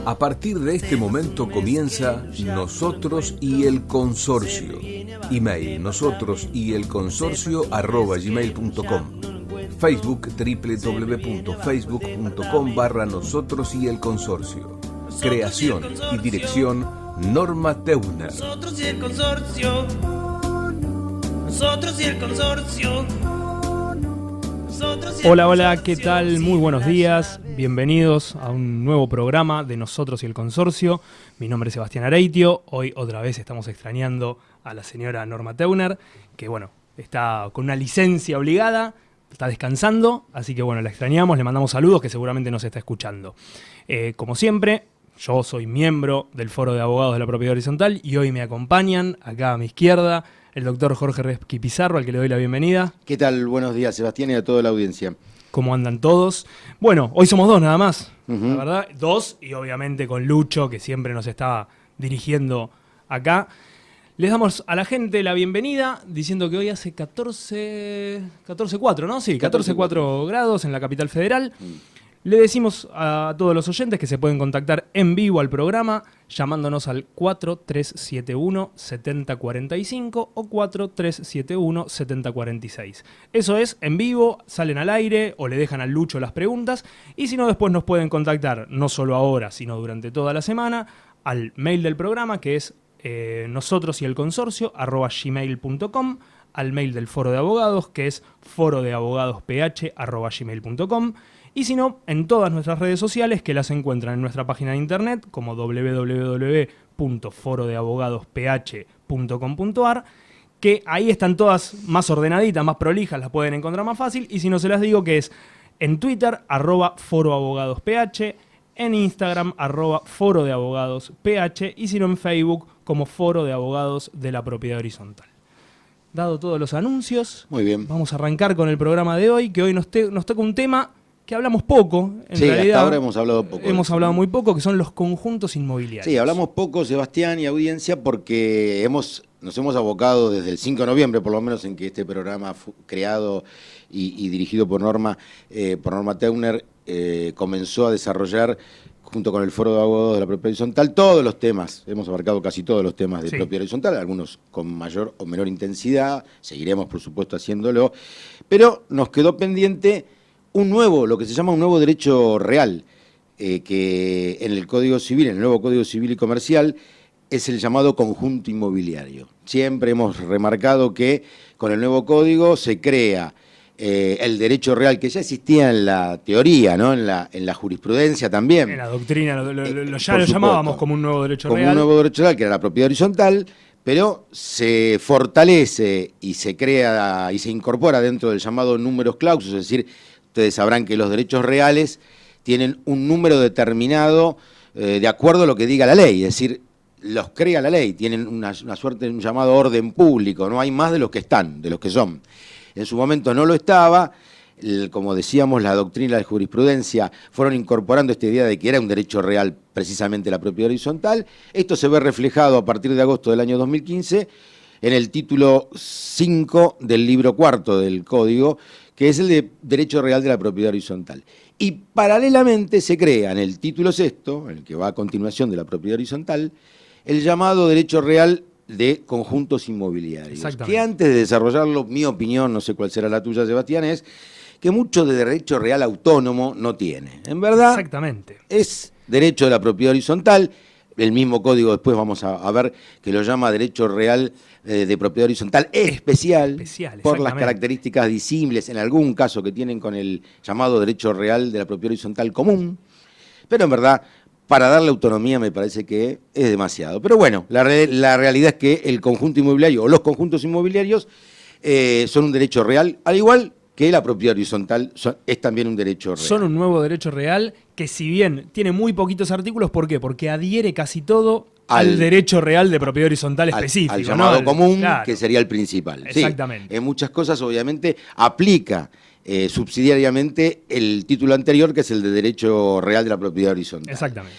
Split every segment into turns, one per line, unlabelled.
A partir de este momento comienza Nosotros y el Consorcio. Email nosotrosyelconsorcio@gmail.com. Facebook www.facebook.com/Nosotros y el Consorcio. Creación y dirección Norma Teuner.
Nosotros y el Consorcio. Nosotros y el Consorcio.
Hola, hola, ¿qué tal? Muy buenos días, bienvenidos a un nuevo programa de Nosotros y el Consorcio. Mi nombre es Sebastián Areitio, hoy otra vez estamos extrañando a la señora Norma Teuner, que bueno, está con una licencia obligada, está descansando, así que bueno, la extrañamos, le mandamos saludos que seguramente nos está escuchando. Como siempre, yo soy miembro del Foro de Abogados de la Propiedad Horizontal y hoy me acompañan acá a mi izquierda el doctor Jorge Resqui Pizarro, al que le doy la bienvenida.
¿Qué tal? Buenos días, Sebastián, y a toda la audiencia.
¿Cómo andan todos? Bueno, hoy somos dos nada más, la verdad, dos, y obviamente con Lucho, que siempre nos está dirigiendo acá. Les damos a la gente la bienvenida, diciendo que hoy hace 14,4, ¿no? Sí, 14,4 grados en la capital federal. Le decimos a todos los oyentes que se pueden contactar en vivo al programa llamándonos al 4371-7045 o 4371-7046. Eso es, en vivo, salen al aire o le dejan al Lucho las preguntas y si no, después nos pueden contactar, no solo ahora, sino durante toda la semana, al mail del programa que es nosotrosyelconsorcio@gmail.com, al mail del Foro de Abogados que es forodeabogadosph@gmail.com. Y si no, en todas nuestras redes sociales que las encuentran en nuestra página de internet como www.forodeabogadosph.com.ar, que ahí están todas más ordenaditas, más prolijas, las pueden encontrar más fácil. Y si no, se las digo que es en Twitter, @foroabogadosph, en Instagram, @forodeabogadosph, y si no, en Facebook como Foro de Abogados de la Propiedad Horizontal. Dado todos los anuncios,
muy bien,
vamos a arrancar con el programa de hoy, que hoy nos toca un tema que hablamos poco, en realidad.
Hasta ahora hemos hablado poco.
Hemos hablado muy poco, que son los conjuntos inmobiliarios.
Sí, hablamos poco, Sebastián y audiencia, porque nos hemos abocado desde el 5 de noviembre, por lo menos, en que este programa fue creado y dirigido por Norma Teuner, comenzó a desarrollar, junto con el Foro de Abogados de la Propiedad Horizontal, todos los temas. Hemos abarcado casi todos los temas de propiedad horizontal, algunos con mayor o menor intensidad, seguiremos, por supuesto, haciéndolo, pero nos quedó pendiente lo que se llama un nuevo derecho real, que en el Código Civil, en el nuevo Código Civil y Comercial, es el llamado conjunto inmobiliario. Siempre hemos remarcado que con el nuevo código se crea el derecho real que ya existía en la teoría, ¿no? en la jurisprudencia también.
En la doctrina ya lo llamábamos como un nuevo derecho real.
Como un nuevo derecho real, que era la propiedad horizontal, pero se fortalece y se crea y se incorpora dentro del llamado numerus clausus, es decir, ustedes sabrán que los derechos reales tienen un número determinado de acuerdo a lo que diga la ley, es decir, los crea la ley, tienen una suerte de un llamado orden público, no hay más de los que están, de los que son. En su momento no lo estaba, como decíamos, la doctrina y la jurisprudencia fueron incorporando esta idea de que era un derecho real precisamente la propiedad horizontal. Esto se ve reflejado a partir de agosto del año 2015 en el título 5 del libro cuarto del Código, que es el de Derecho Real de la Propiedad Horizontal. Y paralelamente se crea en el título sexto, el que va a continuación de la propiedad horizontal, el llamado Derecho Real de Conjuntos Inmobiliarios. Que antes de desarrollarlo, mi opinión, no sé cuál será la tuya, Sebastián, es que mucho de derecho real autónomo no tiene. En verdad, es derecho de la propiedad horizontal. El mismo código después vamos a ver que lo llama derecho real de propiedad horizontal especial por las características disímiles, en algún caso que tienen con el llamado derecho real de la propiedad horizontal común, pero en verdad, para darle autonomía me parece que es demasiado. Pero bueno, la realidad es que el conjunto inmobiliario o los conjuntos inmobiliarios son un derecho real, al igual que la propiedad horizontal es también un derecho real.
Son un nuevo derecho real que, si bien tiene muy poquitos artículos, ¿por qué? Porque adhiere casi todo al derecho real de propiedad horizontal específico.
Al llamado común, que sería el principal.
Exactamente.
Sí, en muchas cosas, obviamente, aplica subsidiariamente el título anterior, que es el de Derecho Real de la Propiedad Horizontal.
Exactamente.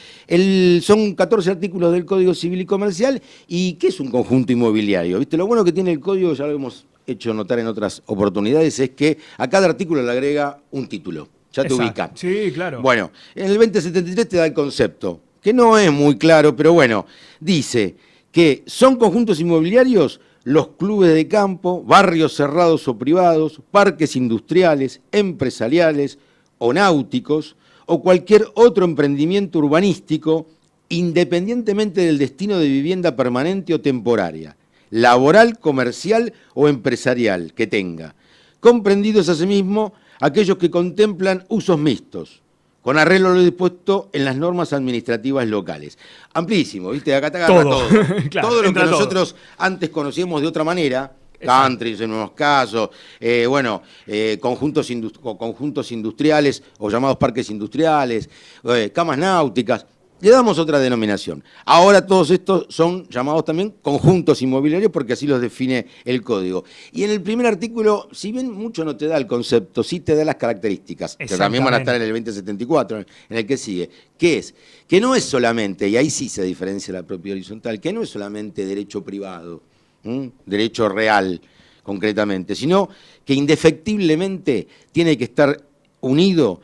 Son 14 artículos del Código Civil y Comercial. ¿Y qué es un conjunto inmobiliario? ¿Viste? Lo bueno que tiene el Código, ya lo hemos hecho notar en otras oportunidades, es que a cada artículo le agrega un título. Ya te ubica.
Sí, claro.
Bueno, en el 2073 te da el concepto. que no es muy claro, pero bueno, dice que son conjuntos inmobiliarios los clubes de campo, barrios cerrados o privados, parques industriales, empresariales o náuticos, o cualquier otro emprendimiento urbanístico, independientemente del destino de vivienda permanente o temporaria, laboral, comercial o empresarial que tenga, comprendidos asimismo aquellos que contemplan usos mixtos, con arreglo a lo dispuesto en las normas administrativas locales. Amplísimo, ¿viste? Acá te agarra todo.
Claro,
todo lo que
todo.
Nosotros antes conocíamos de otra manera, countries en unos casos, conjuntos industriales o llamados parques industriales, camas náuticas. Le damos otra denominación. Ahora todos estos son llamados también conjuntos inmobiliarios porque así los define el código. Y en el primer artículo, si bien mucho no te da el concepto, sí te da las características, que también van a estar en el 2074, en el que sigue, que es que no es solamente, y ahí sí se diferencia la propiedad horizontal, que no es solamente derecho privado, derecho real concretamente, sino que indefectiblemente tiene que estar unido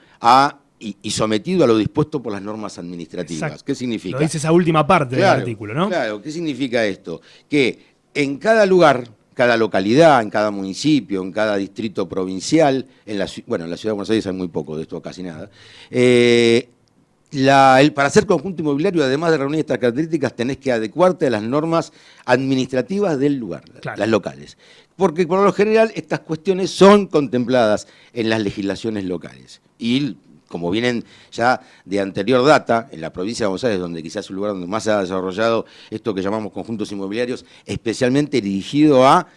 y sometido a lo dispuesto por las normas administrativas.
Exacto.
¿Qué significa?
Lo dice esa última parte del artículo, ¿no?
Claro, ¿qué significa esto? Que en cada lugar, cada localidad, en cada municipio, en cada distrito provincial, en la ciudad de Buenos Aires hay muy poco de esto, casi nada, para ser conjunto inmobiliario, además de reunir estas características, tenés que adecuarte a las normas administrativas del lugar, las locales. Porque por lo general estas cuestiones son contempladas en las legislaciones locales. Y como vienen ya de anterior data, en la provincia de Buenos Aires, donde quizás es el lugar donde más se ha desarrollado esto que llamamos conjuntos inmobiliarios, especialmente dirigido a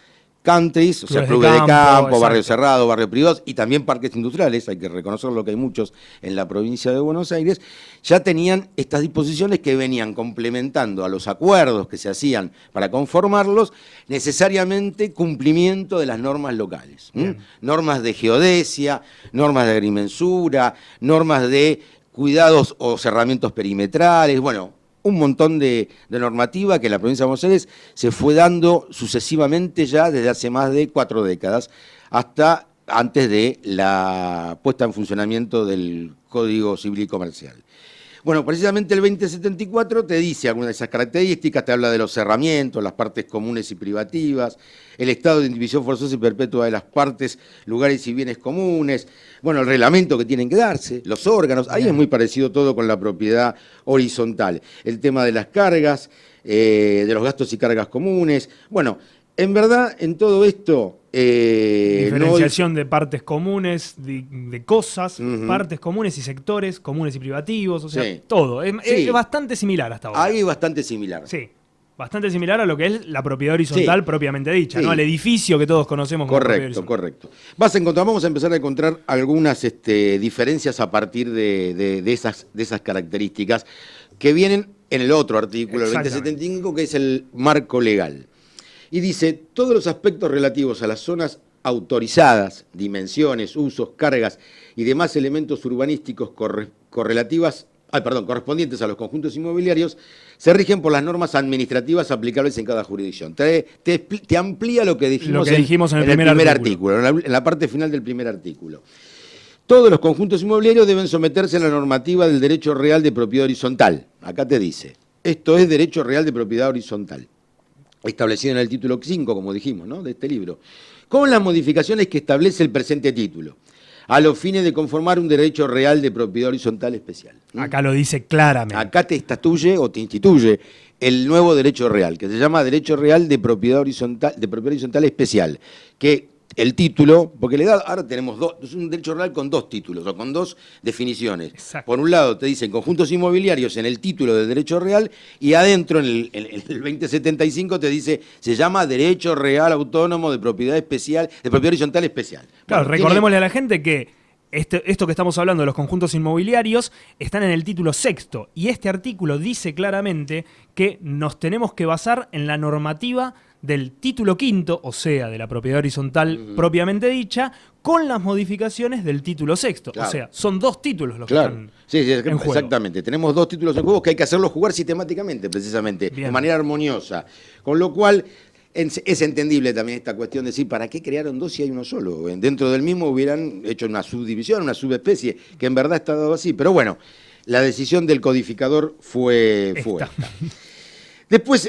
countries, o sea, clubes de campo, barrios cerrados, barrios privados y también parques industriales, hay que reconocerlo que hay muchos en la provincia de Buenos Aires, ya tenían estas disposiciones que venían complementando a los acuerdos que se hacían para conformarlos, necesariamente cumplimiento de las normas locales, normas de geodesia, normas de agrimensura, normas de cuidados o cerramientos perimetrales, bueno, un montón de normativa que en la provincia de Buenos Aires se fue dando sucesivamente ya desde hace más de 4 décadas, hasta antes de la puesta en funcionamiento del Código Civil y Comercial. Bueno, precisamente el 2074 te dice algunas de esas características, te habla de los cerramientos, las partes comunes y privativas, el estado de indivisión forzosa y perpetua de las partes, lugares y bienes comunes, bueno, el reglamento que tienen que darse, los órganos, ahí es muy parecido todo con la propiedad horizontal, el tema de las cargas, de los gastos y cargas comunes, bueno, en verdad, en todo esto...
diferenciación de partes comunes, de cosas, partes comunes y sectores, comunes y privativos, o sea, todo. Es bastante similar hasta ahora.
Ahí es bastante similar.
Sí, bastante similar a lo que es la propiedad horizontal propiamente dicha, ¿no? Al edificio que todos conocemos como propiedad horizontal. Correcto.
Vamos a empezar a encontrar algunas diferencias a partir de esas características que vienen en el otro artículo, el 2075, que es el marco legal. Y dice, todos los aspectos relativos a las zonas autorizadas, dimensiones, usos, cargas y demás elementos urbanísticos correspondientes a los conjuntos inmobiliarios, se rigen por las normas administrativas aplicables en cada jurisdicción. Te amplía lo que dijimos en el primer artículo, en la parte final del primer artículo. Todos los conjuntos inmobiliarios deben someterse a la normativa del derecho real de propiedad horizontal. Acá te dice, esto es derecho real de propiedad horizontal, establecido en el título 5, como dijimos, ¿no?, de este libro, con las modificaciones que establece el presente título, a los fines de conformar un derecho real de propiedad horizontal especial.
Acá lo dice claramente.
Acá te estatuye o te instituye el nuevo derecho real, que se llama Derecho Real de Propiedad Horizontal Especial, que el título, porque ahora tenemos es un derecho real con 2 títulos, o con 2 definiciones.
Exacto.
Por un lado te dicen conjuntos inmobiliarios en el título del derecho real, y adentro en el 2075 te dice, se llama Derecho Real Autónomo de Propiedad Especial, de Propiedad Horizontal Especial.
Claro, bueno, recordémosle a la gente que esto que estamos hablando de los conjuntos inmobiliarios están en el título 6º, y este artículo dice claramente que nos tenemos que basar en la normativa del título 5º, o sea, de la propiedad horizontal propiamente dicha, con las modificaciones del título 6º. Claro. O sea, son 2 títulos los que están en juego. Exactamente.
Tenemos 2 títulos en juego que hay que hacerlos jugar sistemáticamente, precisamente, de manera armoniosa. Con lo cual, es entendible también esta cuestión de decir, ¿para qué crearon 2 si hay uno solo? Dentro del mismo hubieran hecho una subdivisión, una subespecie, que en verdad está dado así. Pero bueno, la decisión del codificador fue
Esta.
esta. Después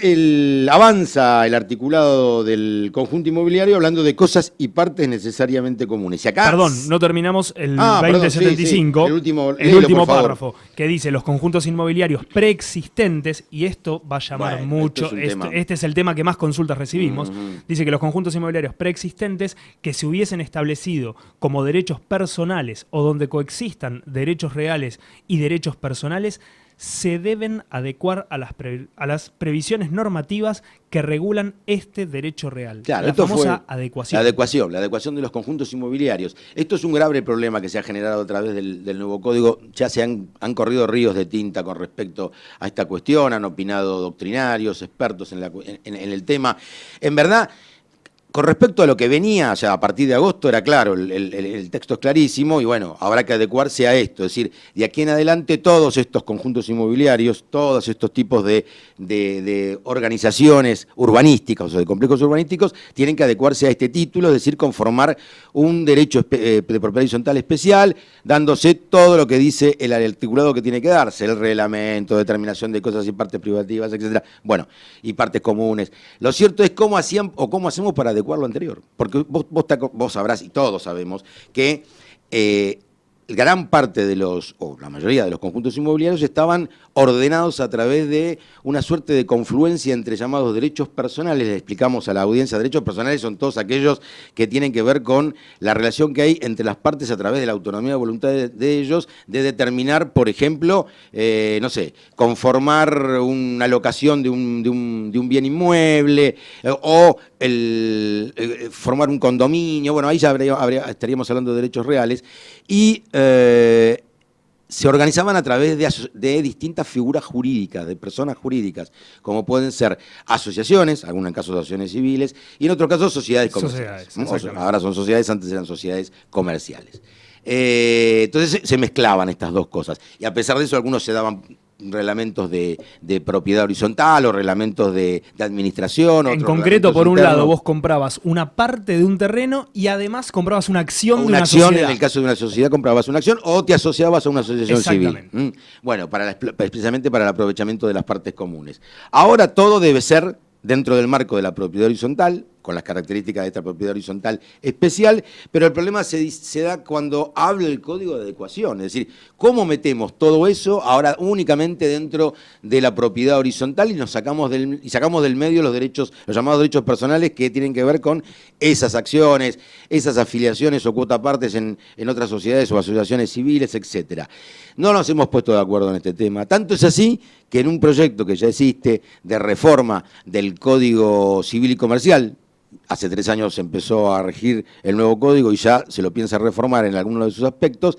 avanza el articulado del conjunto inmobiliario hablando de cosas y partes necesariamente comunes. Y acá,
Perdón, no terminamos el
perdón,
2075,
sí, el último
último
por favor.
párrafo, que dice los conjuntos inmobiliarios preexistentes, y esto va a llamar
Bueno,
mucho,
este es un tema.
este es el tema que más consultas recibimos, dice que los conjuntos inmobiliarios preexistentes que se hubiesen establecido como derechos personales o donde coexistan derechos reales y derechos personales, se deben adecuar a las previsiones normativas que regulan este derecho real.
Claro,
la
esto
famosa
fue
adecuación.
la adecuación de los conjuntos inmobiliarios. Esto es un grave problema que se ha generado a través del nuevo código. Ya se han corrido ríos de tinta con respecto a esta cuestión, han opinado doctrinarios, expertos en el tema. En verdad, con respecto a lo que venía, o sea, a partir de agosto era claro, el texto es clarísimo y bueno, habrá que adecuarse a esto. Es decir, de aquí en adelante todos estos conjuntos inmobiliarios, todos estos tipos de organizaciones urbanísticas o de complejos urbanísticos tienen que adecuarse a este título, es decir, conformar un derecho de propiedad horizontal especial, dándose todo lo que dice el articulado que tiene que darse, el reglamento, determinación de cosas y partes privativas, etcétera. Bueno, y partes comunes. Lo cierto es cómo hacían o cómo hacemos para adecuar lo anterior. Porque vos sabrás, y todos sabemos, que gran parte de o la mayoría de los conjuntos inmobiliarios estaban ordenados a través de una suerte de confluencia entre llamados derechos personales. Le explicamos a la audiencia, derechos personales son todos aquellos que tienen que ver con la relación que hay entre las partes a través de la autonomía de voluntad de ellos, de determinar, por ejemplo, no sé, conformar una locación de un bien inmueble o formar un condominio. Bueno, ahí ya estaríamos hablando de derechos reales. Y se organizaban a través de distintas figuras jurídicas, de personas jurídicas, como pueden ser asociaciones, algunos en casos asociaciones civiles, y en otros casos sociedades comerciales. Ahora son sociedades, antes eran sociedades comerciales. Entonces se mezclaban estas dos cosas. Y a pesar de eso, algunos se daban reglamentos de propiedad horizontal o reglamentos de administración.
En concreto, por un lado, vos comprabas una parte de un terreno y además comprabas una acción de una sociedad.
En el caso de una sociedad comprabas una acción o te asociabas a una asociación civil. Bueno, precisamente para el aprovechamiento de las partes comunes. Ahora todo debe ser dentro del marco de la propiedad horizontal, con las características de esta propiedad horizontal especial, pero el problema se da cuando habla el código de adecuación, es decir, cómo metemos todo eso ahora únicamente dentro de la propiedad horizontal y sacamos del medio los llamados derechos personales que tienen que ver con esas acciones, esas afiliaciones o cuota partes en otras sociedades o asociaciones civiles, etcétera. No nos hemos puesto de acuerdo en este tema. Tanto es así que en un proyecto que ya existe de reforma del Código Civil y Comercial, hace 3 años se empezó a regir el nuevo código y ya se lo piensa reformar en algunos de sus aspectos.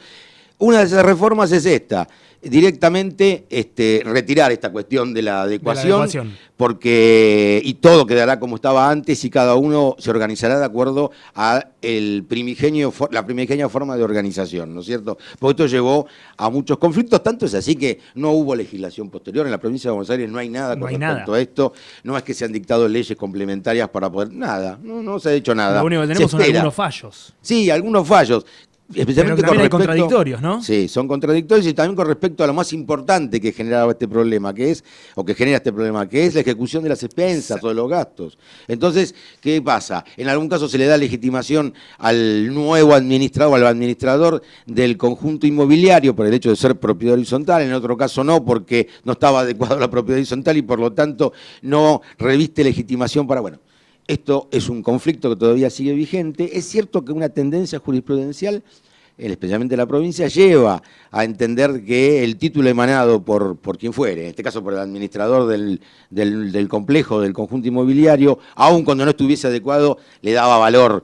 Una de esas reformas es esta, directamente retirar esta cuestión de la adecuación, porque y todo quedará como estaba antes y cada uno se organizará de acuerdo a la primigenia forma de organización, ¿no es cierto? Porque esto llevó a muchos conflictos, tanto es así que no hubo legislación posterior. En la provincia de Buenos Aires no hay nada con respecto a esto, no es que se han dictado leyes complementarias para poder, no se ha hecho nada.
Lo único que tenemos son algunos fallos.
Sí, algunos fallos. Especialmente
pero también hay contradictorios, ¿no?
Sí, son contradictorios y también con respecto a lo más importante que generaba este problema, que es la ejecución de las expensas o de los gastos. Entonces, ¿qué pasa? En algún caso se le da legitimación al nuevo administrador, al administrador del conjunto inmobiliario por el hecho de ser propiedad horizontal, en otro caso no, porque no estaba adecuado a la propiedad horizontal y por lo tanto no reviste legitimación para, bueno. Esto es un conflicto que todavía sigue vigente. Es cierto que una tendencia jurisprudencial, especialmente en la provincia, lleva a entender que el título emanado por quien fuere, en este caso por el administrador del complejo, del conjunto inmobiliario, aun cuando no estuviese adecuado, le daba valor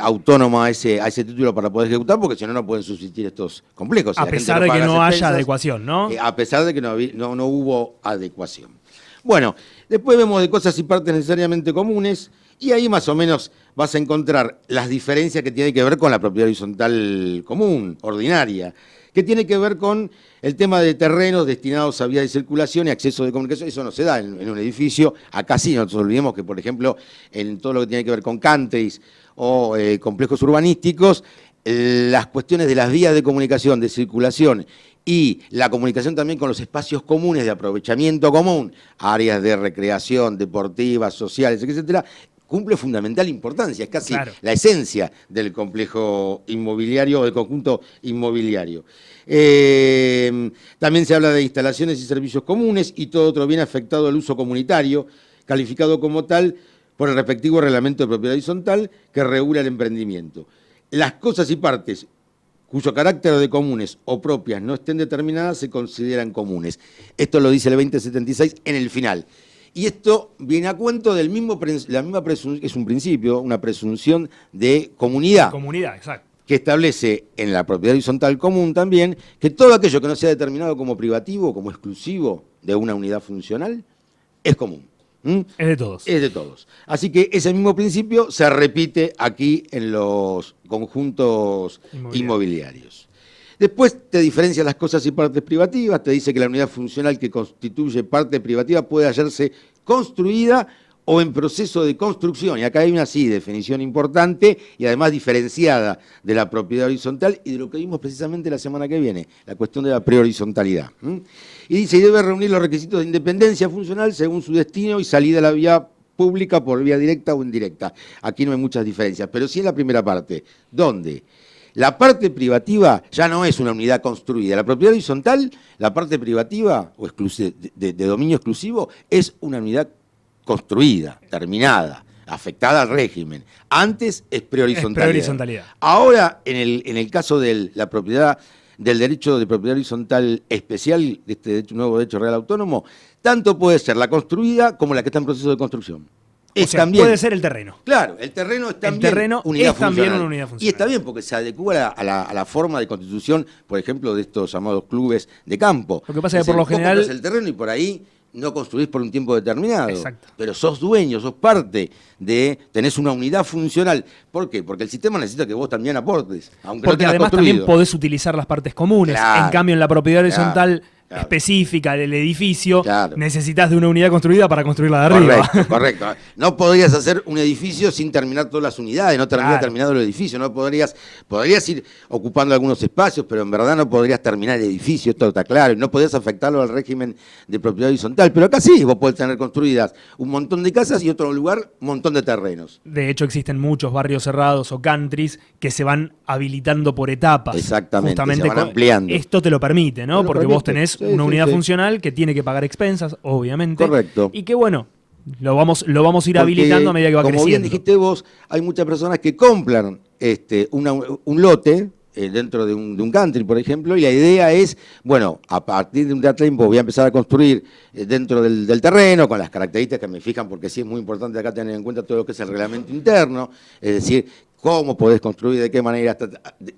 autónomo a ese título para poder ejecutar, porque si no, no pueden subsistir estos complejos.
A pesar de que no haya adecuación, ¿no?
A pesar de que no hubo adecuación. Bueno, después vemos de cosas y partes necesariamente comunes, y ahí más o menos vas a encontrar las diferencias que tienen que ver con la propiedad horizontal común, ordinaria, que tiene que ver con el tema de terrenos destinados a vías de circulación y acceso de comunicación. Eso no se da en un edificio. Acá sí, no nos olvidemos que, por ejemplo, en todo lo que tiene que ver con countries o complejos urbanísticos, las cuestiones de las vías de comunicación, de circulación y la comunicación también con los espacios comunes de aprovechamiento común, áreas de recreación, deportivas, sociales, etcétera, cumple fundamental importancia, es casi la esencia del complejo inmobiliario o del conjunto inmobiliario. También se habla de instalaciones y servicios comunes y todo otro bien afectado al uso comunitario, calificado como tal por el respectivo reglamento de propiedad horizontal que regula el emprendimiento. Las cosas y partes cuyo carácter de comunes o propias no estén determinadas se consideran comunes. Esto lo dice el 2076 en el final. Y esto viene a cuento del mismo, la misma presunción, es un principio, una presunción de comunidad.
Comunidad, exacto.
Que establece en la propiedad horizontal común también que todo aquello que no sea determinado como privativo, como exclusivo de una unidad funcional, es común.
Es de todos.
Es de todos. Así que ese mismo principio se repite aquí en los conjuntos inmobiliarios. Después te diferencia las cosas y partes privativas, te dice que la unidad funcional que constituye parte privativa puede hallarse construida o en proceso de construcción. Y acá hay una definición importante y además diferenciada de la propiedad horizontal y de lo que vimos precisamente la semana que viene, la cuestión de la prehorizontalidad. Y dice, y debe reunir los requisitos de independencia funcional según su destino y salida a la vía pública por vía directa o indirecta. Aquí no hay muchas diferencias, pero sí en la primera parte, donde la parte privativa ya no es una unidad construida. La propiedad horizontal, la parte privativa o de dominio exclusivo, es una unidad construida, terminada, afectada al régimen. Antes es prehorizontalidad. Ahora, en el caso de la propiedad, del derecho de propiedad horizontal especial, de este nuevo derecho real autónomo, tanto puede ser la construida como la que está en proceso de construcción.
Puede ser el terreno.
Claro, el terreno es también
una unidad funcional.
Y está bien porque se adecua a la forma de constitución, por ejemplo, de estos llamados clubes de campo.
Lo que pasa es que por lo general
el terreno y por ahí no construís por un tiempo determinado.
Exacto.
Pero sos dueño, sos parte tenés una unidad funcional. ¿Por qué? Porque el sistema necesita que vos también aportes, aunque
porque
no
además
construido.
también podés utilizar las partes comunes.
Claro,
en cambio, en la propiedad horizontal
claro.
específica del edificio,
Claro.
necesitas de una unidad construida para construirla de arriba.
Correcto. No podrías hacer un edificio sin terminar todas las unidades, no terminar terminado el edificio, no podrías ir ocupando algunos espacios, pero en verdad no podrías terminar el edificio, esto está claro, y no podrías afectarlo al régimen de propiedad horizontal, pero acá sí, vos podés tener construidas un montón de casas y otro lugar un montón de terrenos.
De hecho, existen muchos barrios cerrados o countries que se van habilitando por etapas.
Exactamente,
justamente
se van ampliando.
Esto te lo permite, ¿no? Porque vos tenés una unidad
sí.
funcional que tiene que pagar expensas, obviamente.
Correcto.
Y que bueno, lo vamos a ir habilitando a medida que va creciendo.
Como bien dijiste vos, hay muchas personas que compran un lote dentro de un country, por ejemplo, y la idea es, bueno, a partir de un tiempo voy a empezar a construir dentro del terreno, con las características que me fijan, porque sí es muy importante acá tener en cuenta todo lo que es el reglamento interno, es decir, cómo podés construir, de qué manera,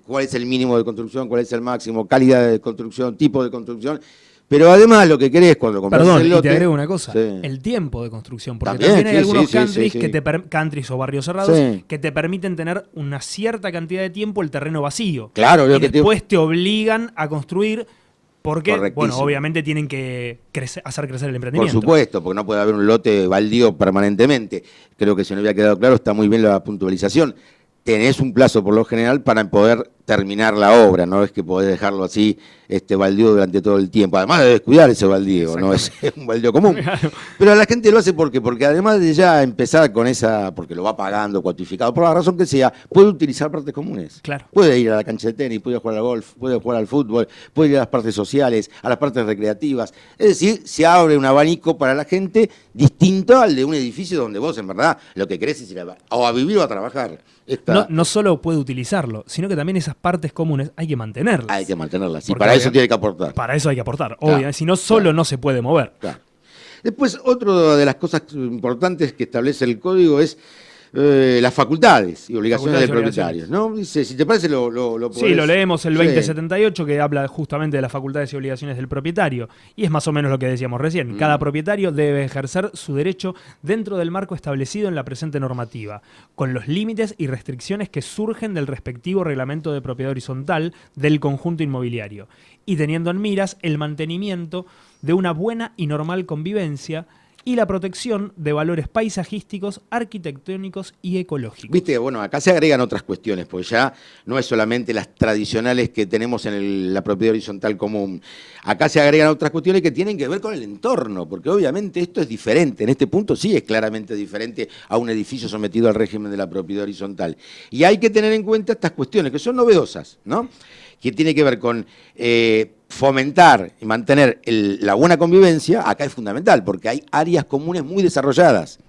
cuál es el mínimo de construcción, cuál es el máximo, calidad de construcción, tipo de construcción. Pero además lo que querés cuando compras el lote...
y te agrego una cosa, el tiempo de construcción, porque también hay algunos countries, countries o barrios cerrados que te permiten tener una cierta cantidad de tiempo el terreno vacío.
Claro,
y después te obligan a construir porque, bueno, obviamente tienen que hacer crecer el emprendimiento.
Por supuesto, porque no puede haber un lote baldío permanentemente. Creo que si no había quedado claro, está muy bien la puntualización. Tenés un plazo por lo general para poder terminar la obra, no es que podés dejarlo así baldío durante todo el tiempo. Además de descuidar ese baldío, no es un baldío común. Claro. Pero la gente lo hace porque además de ya empezar con porque lo va pagando, cuantificado, por la razón que sea, puede utilizar partes comunes.
Claro.
Puede ir a la cancha de tenis, puede jugar al golf, puede jugar al fútbol, puede ir a las partes sociales, a las partes recreativas. Es decir, se abre un abanico para la gente distinto al de un edificio donde vos en verdad lo que querés es ir a vivir o a trabajar.
No solo puede utilizarlo, sino que también esas partes comunes hay que mantenerlas.
Hay que mantenerlas, y para eso tiene que aportar.
Para eso hay que aportar, obviamente, si no solo no se puede mover.
Claro. Después, otra de las cosas importantes que establece el código es las facultades y obligaciones del propietario, ¿no? Dice, si te parece, lo podés...
Sí, lo leemos el 2078, que habla justamente de las facultades y obligaciones del propietario. Y es más o menos lo que decíamos recién. Cada propietario debe ejercer su derecho dentro del marco establecido en la presente normativa, con los límites y restricciones que surgen del respectivo reglamento de propiedad horizontal del conjunto inmobiliario, y teniendo en miras el mantenimiento de una buena y normal convivencia y la protección de valores paisajísticos, arquitectónicos y ecológicos.
Viste, bueno, acá se agregan otras cuestiones, pues ya no es solamente las tradicionales que tenemos en la propiedad horizontal común. Acá se agregan otras cuestiones que tienen que ver con el entorno, porque obviamente esto es diferente. En este punto sí es claramente diferente a un edificio sometido al régimen de la propiedad horizontal. Y hay que tener en cuenta estas cuestiones, que son novedosas, ¿no? Que tiene que ver con fomentar y mantener la buena convivencia. Acá es fundamental, porque hay áreas comunes muy desarrolladas.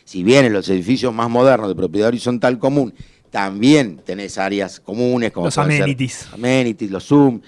Si bien en los edificios más modernos de propiedad horizontal común también tenés áreas comunes, como
los amenities.
Amenities, los Zoom,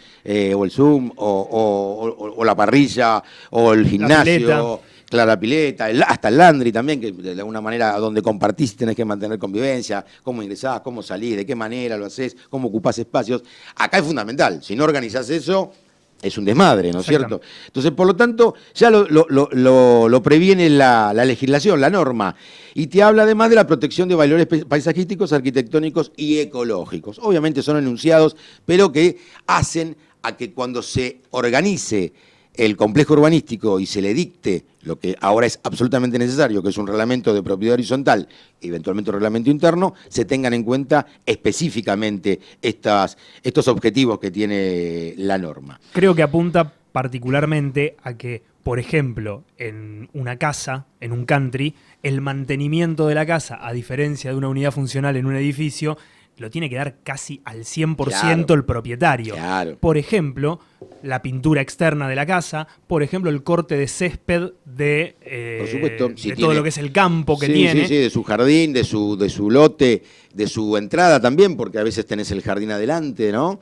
o el Zoom, o la parrilla, o el gimnasio. Claro, la pileta, hasta el landry también, que de alguna manera donde compartís tenés que mantener convivencia, cómo ingresás, cómo salís, de qué manera lo haces, cómo ocupás espacios. Acá es fundamental, si no organizás eso, es un desmadre, ¿no es cierto? Entonces, por lo tanto, ya lo previene la legislación, la norma, y te habla además de la protección de valores paisajísticos, arquitectónicos y ecológicos. Obviamente son enunciados, pero que hacen a que cuando se organice el complejo urbanístico y se le dicte lo que ahora es absolutamente necesario, que es un reglamento de propiedad horizontal, eventualmente un reglamento interno, se tengan en cuenta específicamente estos objetivos que tiene la norma.
Creo que apunta particularmente a que, por ejemplo, en una casa, en un country, el mantenimiento de la casa, a diferencia de una unidad funcional en un edificio, lo tiene que dar casi al 100% el propietario.
Claro.
Por ejemplo, la pintura externa de la casa, por ejemplo, el corte de césped de,
por supuesto,
de todo lo que es el campo que tiene.
Sí, de su jardín, de su lote, de su entrada también, porque a veces tenés el jardín adelante, ¿no?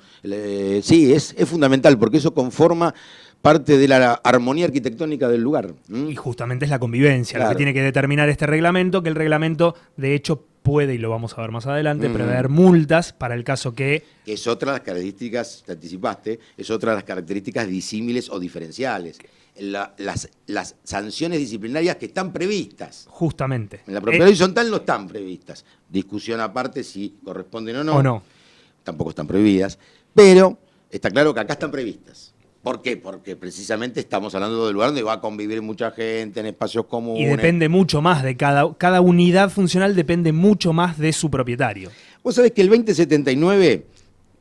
Sí, es fundamental, porque eso conforma parte de la armonía arquitectónica del lugar.
Y justamente es la convivencia, lo que tiene que determinar este reglamento, que el reglamento, de hecho, puede, y lo vamos a ver más adelante, prever multas para el caso que
es otra de las características, te anticipaste, es otra de las características disímiles o diferenciales. Las sanciones disciplinarias que están previstas.
Justamente.
En la propiedad horizontal no están previstas. Discusión aparte si corresponden o no.
O no.
Tampoco están prohibidas. Pero está claro que acá están previstas. ¿Por qué? Porque precisamente estamos hablando del lugar donde va a convivir mucha gente, en espacios comunes.
Y depende mucho más de cada unidad funcional, depende mucho más de su propietario.
Vos sabés que el 2079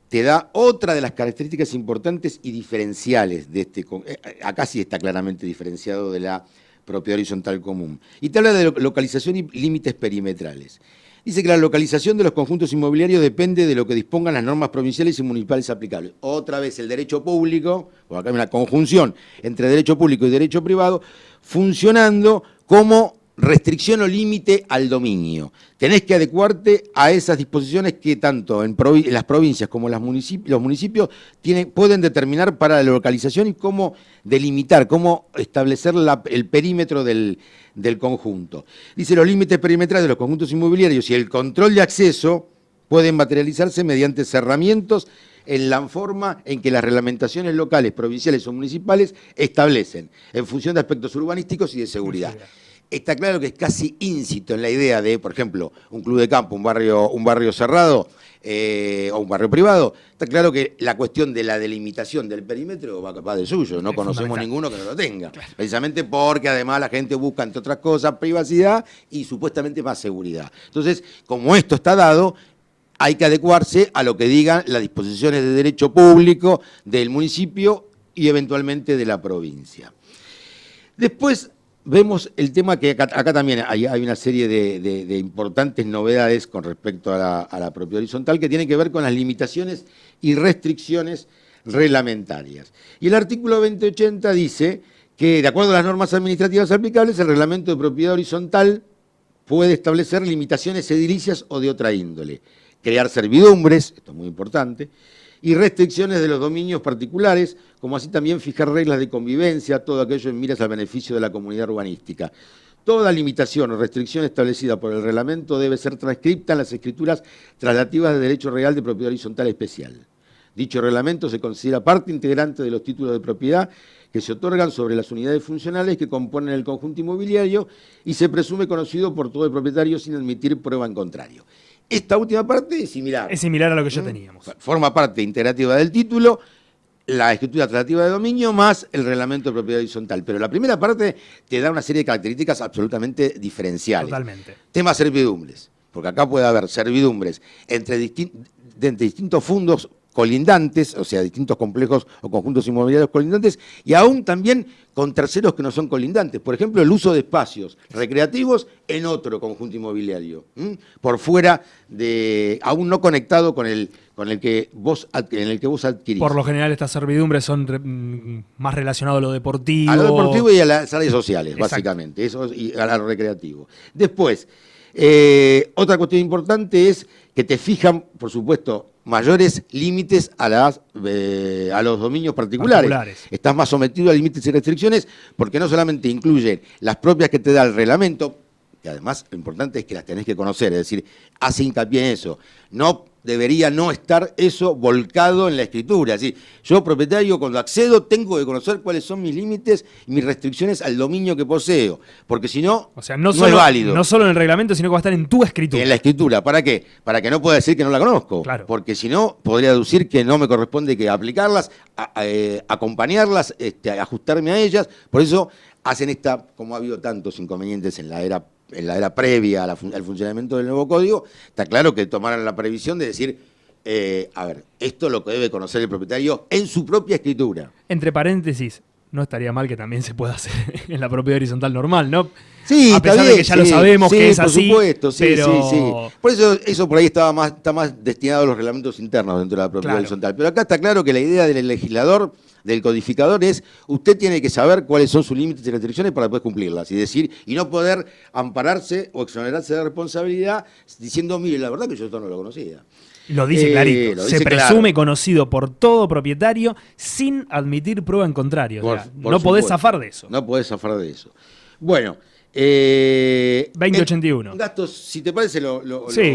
te da otra de las características importantes y diferenciales de este. Acá sí está claramente diferenciado de la propiedad horizontal común. Y te habla de localización y límites perimetrales. Dice que la localización de los conjuntos inmobiliarios depende de lo que dispongan las normas provinciales y municipales aplicables. Otra vez el derecho público, o acá hay una conjunción entre derecho público y derecho privado, funcionando como restricción o límite al dominio. Tenés que adecuarte a esas disposiciones que tanto en las provincias como los municipios pueden determinar para la localización y cómo delimitar, cómo establecer el perímetro del conjunto. Dice, los límites perimetrales de los conjuntos inmobiliarios y el control de acceso pueden materializarse mediante cerramientos en la forma en que las reglamentaciones locales, provinciales o municipales establecen, en función de aspectos urbanísticos y de seguridad. Está claro que es casi íncito en la idea de, por ejemplo, un club de campo, un barrio cerrado o un barrio privado. Está claro que la cuestión de la delimitación del perímetro va de suyo. No conocemos ninguno que no lo tenga. Claro. Precisamente porque además la gente busca, entre otras cosas, privacidad y supuestamente más seguridad. Entonces, como esto está dado, hay que adecuarse a lo que digan las disposiciones de derecho público del municipio y eventualmente de la provincia. Después vemos el tema que acá también hay una serie de importantes novedades con respecto a la propiedad horizontal que tienen que ver con las limitaciones y restricciones reglamentarias. Y el artículo 2080 dice que, de acuerdo a las normas administrativas aplicables, el reglamento de propiedad horizontal puede establecer limitaciones edilicias o de otra índole, crear servidumbres, esto es muy importante, y restricciones de los dominios particulares, como así también fijar reglas de convivencia, todo aquello en miras al beneficio de la comunidad urbanística. Toda limitación o restricción establecida por el reglamento debe ser transcripta en las escrituras traslativas de derecho real de propiedad horizontal especial. Dicho reglamento se considera parte integrante de los títulos de propiedad que se otorgan sobre las unidades funcionales que componen el conjunto inmobiliario y se presume conocido por todo el propietario sin admitir prueba en contrario. Esta última parte es similar.
Es similar a lo que ya teníamos.
Forma parte integrativa del título la escritura tratativa de dominio más el reglamento de propiedad horizontal. Pero la primera parte te da una serie de características absolutamente diferenciales.
Totalmente.
Tema servidumbres, porque acá puede haber servidumbres entre distintos fondos colindantes, o sea, distintos complejos o conjuntos inmobiliarios colindantes, y aún también con terceros que no son colindantes. Por ejemplo, el uso de espacios recreativos en otro conjunto inmobiliario, por fuera de, aún no conectado con el que vos adquirís.
Por lo general estas servidumbres son más relacionadas a lo deportivo.
A lo deportivo y a las áreas sociales,
Exacto.
básicamente, eso y a lo recreativo. Después, otra cuestión importante es que te fijan, por supuesto, mayores límites a los dominios particulares. Estás más sometido a límites y restricciones porque no solamente incluyen las propias que te da el reglamento, que además lo importante es que las tenés que conocer, es decir, hace hincapié en eso. No debería no estar eso volcado en la escritura. Es decir, yo, propietario, cuando accedo, tengo que conocer cuáles son mis límites y mis restricciones al dominio que poseo, porque si no,
o sea,
no es válido.
No solo en el reglamento, sino que va a estar en tu escritura.
En la escritura. ¿Para qué? Para que no pueda decir que no la conozco.
Claro.
Porque si no, podría deducir que no me corresponde que aplicarlas, acompañarlas, ajustarme a ellas. Por eso hacen como ha habido tantos inconvenientes en la era previa al funcionamiento del nuevo código, está claro que tomaron la previsión de decir, a ver, esto es lo que debe conocer el propietario en su propia escritura.
Entre paréntesis, no estaría mal que también se pueda hacer en la propiedad horizontal normal, ¿no?
Sí,
a pesar de que ya lo sabemos que es así.
Por supuesto, sí,
pero...
sí. Por eso por ahí está más destinado a los reglamentos internos dentro de la propiedad horizontal. Pero acá está claro que la idea del legislador, del codificador, es usted tiene que saber cuáles son sus límites y restricciones para poder cumplirlas y no poder ampararse o exonerarse de responsabilidad diciendo, mire, la verdad que yo esto no lo conocía.
Lo dice clarito. Se presume conocido por todo propietario sin admitir prueba en contrario. No podés zafar de eso.
No podés zafar de eso. Bueno.
2081.
Gastos, si te parece,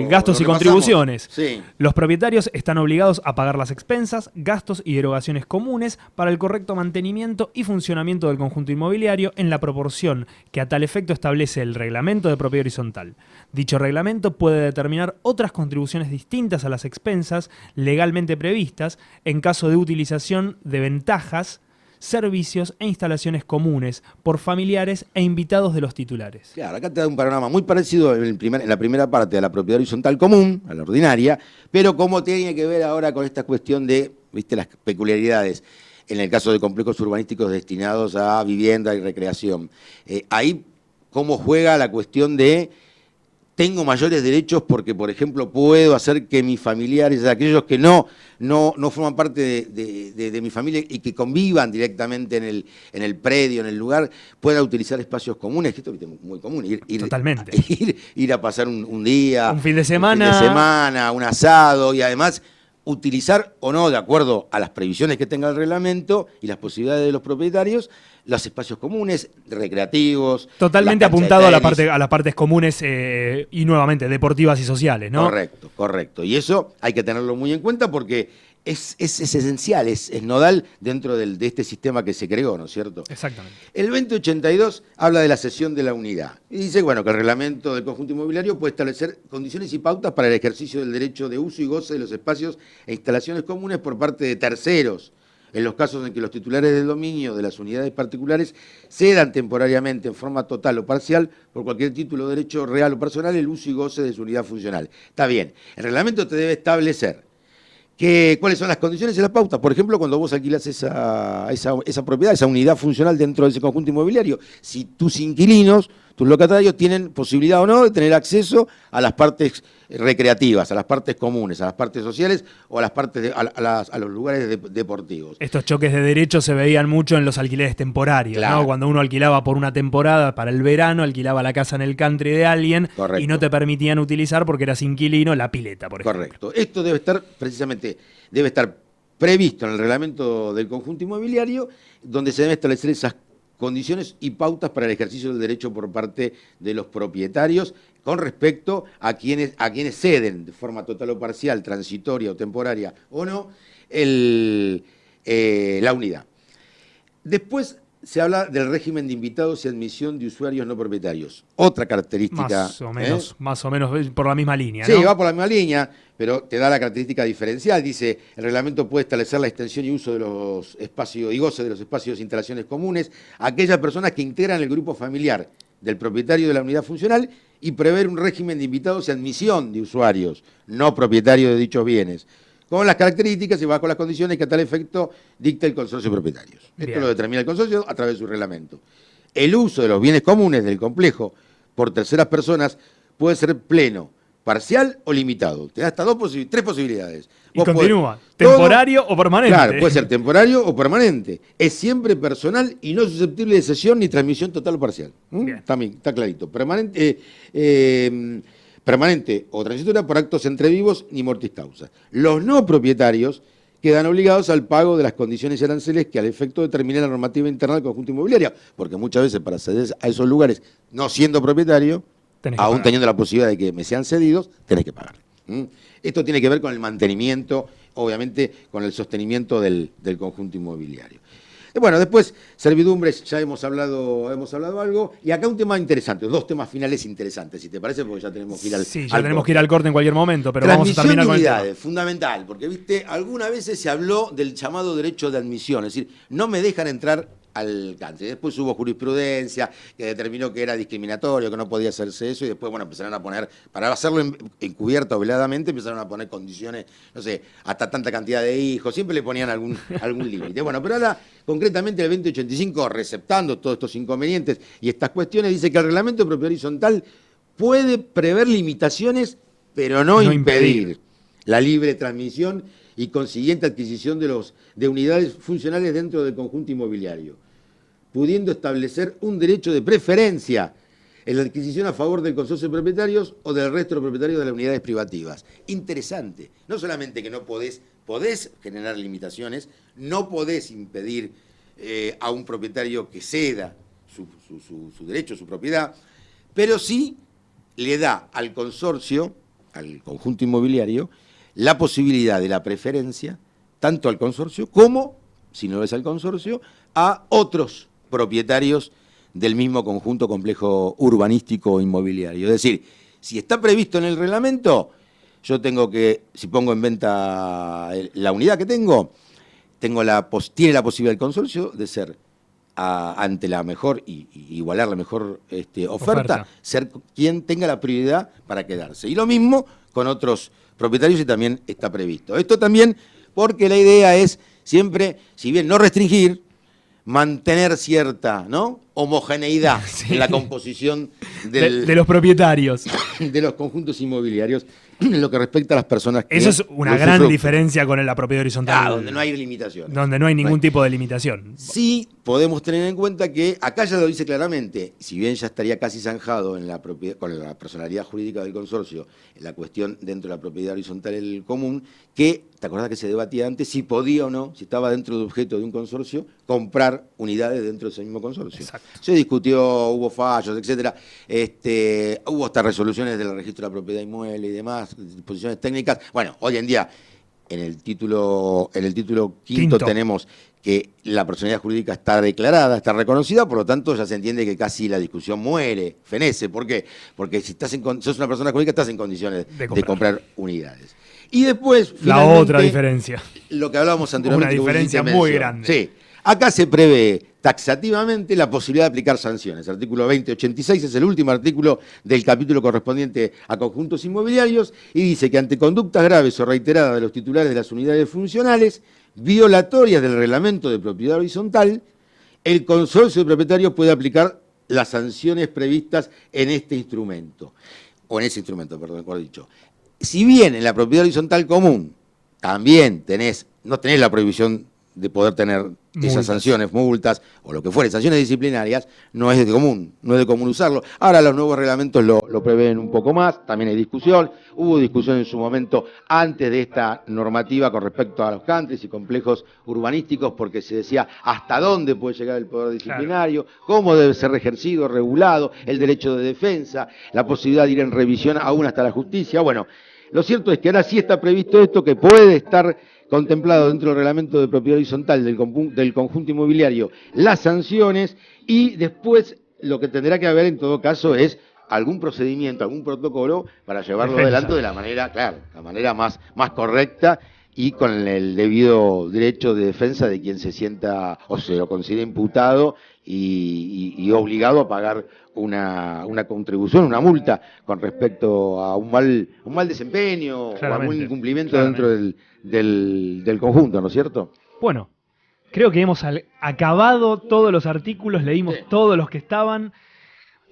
gastos y contribuciones.
Sí.
Los propietarios están obligados a pagar las expensas, gastos y erogaciones comunes para el correcto mantenimiento y funcionamiento del conjunto inmobiliario en la proporción que a tal efecto establece el reglamento de propiedad horizontal. Dicho reglamento puede determinar otras contribuciones distintas a las expensas legalmente previstas en caso de utilización de ventajas, servicios e instalaciones comunes por familiares e invitados de los titulares.
Claro, acá te da un panorama muy parecido en la primera parte a la propiedad horizontal común, a la ordinaria, pero como tiene que ver ahora con esta cuestión de, viste, las peculiaridades en el caso de complejos urbanísticos destinados a vivienda y recreación. Ahí, cómo juega la cuestión de tengo mayores derechos porque, por ejemplo, puedo hacer que mis familiares, aquellos que no forman parte de mi familia y que convivan directamente en el predio, en el lugar, puedan utilizar espacios comunes, que esto es muy común,
Totalmente.
Ir a pasar un día,
un fin de semana,
un asado, y además utilizar o no, de acuerdo a las previsiones que tenga el reglamento y las posibilidades de los propietarios, los espacios comunes, recreativos.
Totalmente apuntado a las partes comunes y nuevamente deportivas y sociales, ¿no?
Correcto. Y eso hay que tenerlo muy en cuenta porque es esencial, es nodal dentro de este sistema que se creó, ¿no es cierto?
Exactamente.
El 2082 habla de la cesión de la unidad y dice, bueno, que el reglamento del conjunto inmobiliario puede establecer condiciones y pautas para el ejercicio del derecho de uso y goce de los espacios e instalaciones comunes por parte de terceros, en los casos en que los titulares del dominio de las unidades particulares cedan temporariamente en forma total o parcial por cualquier título, derecho real o personal el uso y goce de su unidad funcional. Está bien, el reglamento te debe establecer cuáles son las condiciones y las pautas. Por ejemplo, cuando vos alquilás esa propiedad, esa unidad funcional dentro de ese conjunto inmobiliario, si tus inquilinos, tus locatarios tienen posibilidad o no de tener acceso a las partes recreativas, a las partes comunes, a las partes sociales o a las partes a los lugares deportivos.
Estos choques de derechos se veían mucho en los alquileres temporarios, claro, ¿no? Cuando uno alquilaba por una temporada para el verano, alquilaba la casa en el country de alguien. Correcto. Y no te permitían utilizar porque eras inquilino la pileta, por ejemplo.
Correcto. Esto debe estar previsto en el reglamento del conjunto inmobiliario, donde se deben establecer esas condiciones y pautas para el ejercicio del derecho por parte de los propietarios con respecto a quienes ceden de forma total o parcial, transitoria o temporaria o no, la unidad. Después se habla del régimen de invitados y admisión de usuarios no propietarios. Otra característica.
Más o menos por la misma línea,
Sí,
¿no?
va por la misma línea, pero te da la característica diferencial. Dice, el reglamento puede establecer la extensión y uso de los espacios y goce de los espacios de instalaciones comunes a aquellas personas que integran el grupo familiar del propietario de la unidad funcional y prever un régimen de invitados y admisión de usuarios no propietarios de dichos bienes, con las características y bajo las condiciones que a tal efecto dicta el consorcio de propietarios.
Bien.
Esto lo determina el consorcio a través de su reglamento. El uso de los bienes comunes del complejo por terceras personas puede ser pleno, parcial o limitado. Te da hasta tres posibilidades.
Y
Vos
continúa,
podés-
temporario o permanente.
Claro, puede ser temporario o permanente. Es siempre personal y no susceptible de cesión ni transmisión total o parcial.
Bien.
También, está clarito. Permanente o transitoria por actos entre vivos ni mortis causa. Los no propietarios quedan obligados al pago de las condiciones y aranceles que al efecto determine la normativa interna del conjunto inmobiliario, porque muchas veces para acceder a esos lugares, no siendo propietario,
Tenés que
aún
pagar.
teniendo la posibilidad de que me sean cedidos, tenés que pagar. Esto tiene que ver con el mantenimiento, obviamente con el sostenimiento del conjunto inmobiliario. Bueno, después, servidumbres, ya hemos hablado algo, y acá un tema interesante, dos temas finales interesantes, si te parece, porque ya tenemos que ir al
Sí, ya tenemos que ir al corte en cualquier momento, pero vamos a
Transmisión
terminar
de
con el tema.
unidades, fundamental, porque viste, algunas veces se habló del llamado derecho de admisión, es decir, no me dejan entrar al cáncer. Después hubo jurisprudencia que determinó que era discriminatorio, que no podía hacerse eso, y después, bueno, empezaron a poner, para hacerlo encubierto o veladamente, empezaron a poner condiciones, no sé, hasta tanta cantidad de hijos, siempre le ponían algún límite. Bueno, pero ahora, concretamente, el 2085, receptando todos estos inconvenientes y estas cuestiones, dice que el reglamento de propiedad horizontal puede prever limitaciones, pero no impedir la libre transmisión y consiguiente adquisición de unidades funcionales dentro del conjunto inmobiliario, pudiendo establecer un derecho de preferencia en la adquisición a favor del consorcio de propietarios o del resto de los propietarios de las unidades privativas. Interesante. No solamente que no podés generar limitaciones, no podés impedir a un propietario que ceda su derecho, su propiedad, pero sí le da al consorcio, al conjunto inmobiliario, la posibilidad de la preferencia, tanto al consorcio como, si no es al consorcio, a otros propietarios del mismo conjunto complejo urbanístico o inmobiliario. Es decir, si está previsto en el reglamento, yo tengo que, si pongo en venta la unidad que tengo, tiene la posibilidad el consorcio de ser, ante la mejor y igualar la mejor oferta, ser quien tenga la prioridad para quedarse. Y lo mismo con otros propietarios y también está previsto. Esto también porque la idea es siempre, si bien no restringir, mantener cierta, ¿no?, homogeneidad en la composición
de los propietarios.
De los conjuntos inmobiliarios en lo que respecta a las personas que...
Eso es una gran diferencia con la propiedad horizontal.
Donde no hay limitaciones.
Donde no hay ningún tipo de limitación.
Sí, podemos tener en cuenta que acá ya lo dice claramente, si bien ya estaría casi zanjado en con la personalidad jurídica del consorcio, en la cuestión dentro de la propiedad horizontal el común, que, ¿te acordás que se debatía antes si podía o no, si estaba dentro de objeto de un consorcio, comprar unidades dentro de ese mismo consorcio?
Exacto.
Se discutió, hubo fallos, etcétera, hubo hasta resoluciones del registro de la propiedad inmueble y demás, disposiciones técnicas. Bueno, hoy en día, en el título quinto tenemos que la personalidad jurídica está declarada, está reconocida, por lo tanto ya se entiende que casi la discusión muere, fenece. ¿Por qué? Porque si sos una persona jurídica, estás en condiciones de comprar unidades. Y después,
la otra diferencia.
Lo que hablábamos anteriormente.
Una diferencia muy grande.
Sí. Acá se prevé taxativamente la posibilidad de aplicar sanciones. El artículo 2086 es el último artículo del capítulo correspondiente a conjuntos inmobiliarios y dice que ante conductas graves o reiteradas de los titulares de las unidades funcionales, violatorias del reglamento de propiedad horizontal, el consorcio de propietarios puede aplicar las sanciones previstas en este instrumento, o en ese instrumento, perdón, mejor dicho. Si bien en la propiedad horizontal común también no tenés la prohibición de poder tener esas sanciones, multas o lo que fuere, sanciones disciplinarias, no es de común usarlo. Ahora los nuevos reglamentos lo prevén un poco más, también hay discusión. Hubo discusión en su momento antes de esta normativa con respecto a los countries y complejos urbanísticos, porque se decía hasta dónde puede llegar el poder disciplinario, cómo debe ser ejercido, regulado, el derecho de defensa, la posibilidad de ir en revisión aún hasta la justicia. Bueno, lo cierto es que ahora sí está previsto esto, que puede estar contemplado dentro del reglamento de propiedad horizontal del conjunto inmobiliario las sanciones y después lo que tendrá que haber en todo caso es algún procedimiento, algún protocolo para llevarlo adelante de la manera, claro, la manera más correcta y con el debido derecho de defensa de quien se sienta o se lo considera imputado y obligado a pagar una contribución, una multa con respecto a un mal desempeño o algún incumplimiento dentro del conjunto, ¿no es cierto?
Bueno, creo que hemos acabado todos los artículos, leímos todos los que estaban.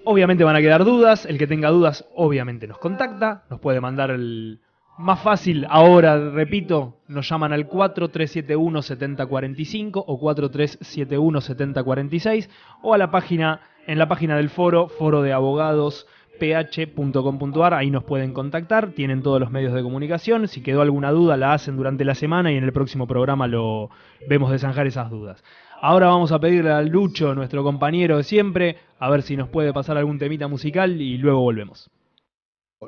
Obviamente van a quedar dudas, el que tenga dudas obviamente nos contacta, nos puede mandar el más fácil, ahora repito, nos llaman al 4371-7045 o 4371-7046 o a la página, en la página del foro de abogados ph.com.ar, ahí nos pueden contactar, tienen todos los medios de comunicación, si quedó alguna duda la hacen durante la semana y en el próximo programa lo vemos de zanjar esas dudas. Ahora vamos a pedirle a Lucho, nuestro compañero de siempre, a ver si nos puede pasar algún temita musical y luego volvemos.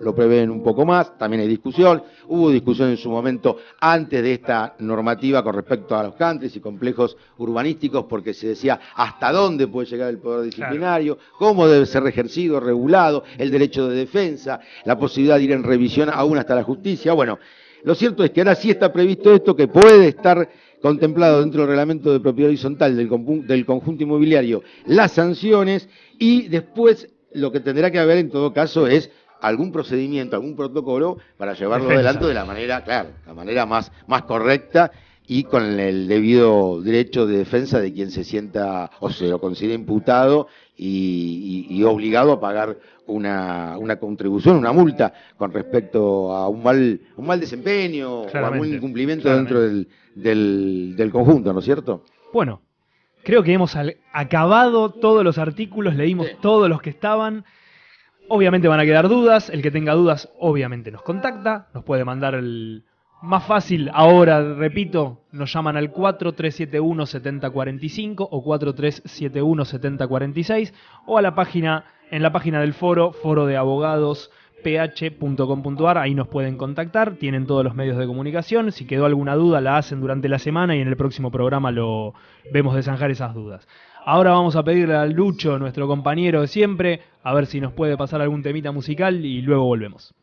Lo prevén un poco más, también hay discusión, hubo discusión en su momento antes de esta normativa con respecto a los countries y complejos urbanísticos porque se decía hasta dónde puede llegar el poder disciplinario, cómo debe ser ejercido, regulado, el derecho de defensa, la posibilidad de ir en revisión aún hasta la justicia. Bueno, lo cierto es que ahora sí está previsto esto que puede estar contemplado dentro del reglamento de propiedad horizontal del conjunto inmobiliario las sanciones y después lo que tendrá que haber en todo caso es algún procedimiento, algún protocolo para llevarlo adelante de la manera, claro, la manera más correcta y con el debido derecho de defensa de quien se sienta o se lo considera imputado y obligado a pagar una contribución, una multa con respecto a un mal desempeño o algún incumplimiento dentro del conjunto, ¿no es cierto?
Bueno, creo que hemos acabado todos los artículos, leímos todos los que estaban. Obviamente van a quedar dudas, el que tenga dudas obviamente nos contacta, nos puede mandar el más fácil, ahora repito, nos llaman al 4371-7045 o 4371-7046 o a la página, en la página del foro de abogados ph.com.ar, ahí nos pueden contactar, tienen todos los medios de comunicación, si quedó alguna duda la hacen durante la semana y en el próximo programa lo vemos de zanjar esas dudas. Ahora vamos a pedirle a Lucho, nuestro compañero de siempre, a ver si nos puede pasar algún temita musical y luego volvemos.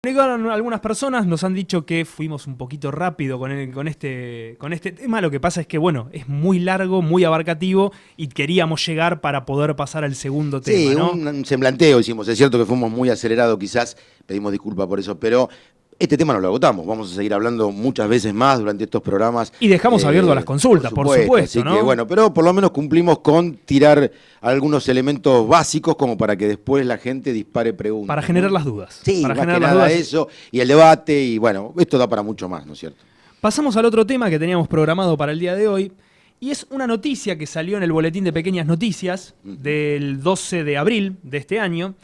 Algunas personas nos han dicho que fuimos un poquito rápido con este tema. Lo que pasa es que, bueno, es muy largo, muy abarcativo y queríamos llegar para poder pasar al segundo tema.
Sí,
¿no?
un semblanteo hicimos. Es cierto que fuimos muy acelerados, quizás pedimos disculpas por eso, pero este tema no lo agotamos. Vamos a seguir hablando muchas veces más durante estos programas.
Y dejamos abierto a las consultas, por supuesto,
así
¿no?
que, bueno, pero por lo menos cumplimos con tirar algunos elementos básicos como para que después la gente dispare preguntas.
Para generar las dudas.
Sí,
para
más
generar
que
las
nada
dudas.
eso, y el debate, y bueno, esto da para mucho más, ¿no es cierto?
Pasamos al otro tema que teníamos programado para el día de hoy, y es una noticia que salió en el Boletín de Pequeñas Noticias del 12 de abril de este año,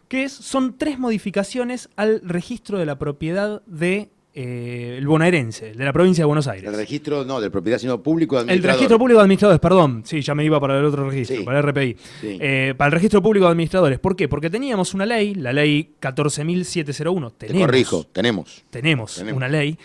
que son 3 modificaciones al registro de la propiedad de el bonaerense, el de la provincia de Buenos Aires.
El registro, no, de propiedad, sino público de
El
administradores.
registro público de administradores, perdón. Sí, ya me iba para el otro registro,
Sí.
para el RPI.
Sí.
Para el registro público de administradores. ¿Por qué? Porque teníamos una ley, la ley 14.701.
Te corrijo, tenemos.
Tenemos una ley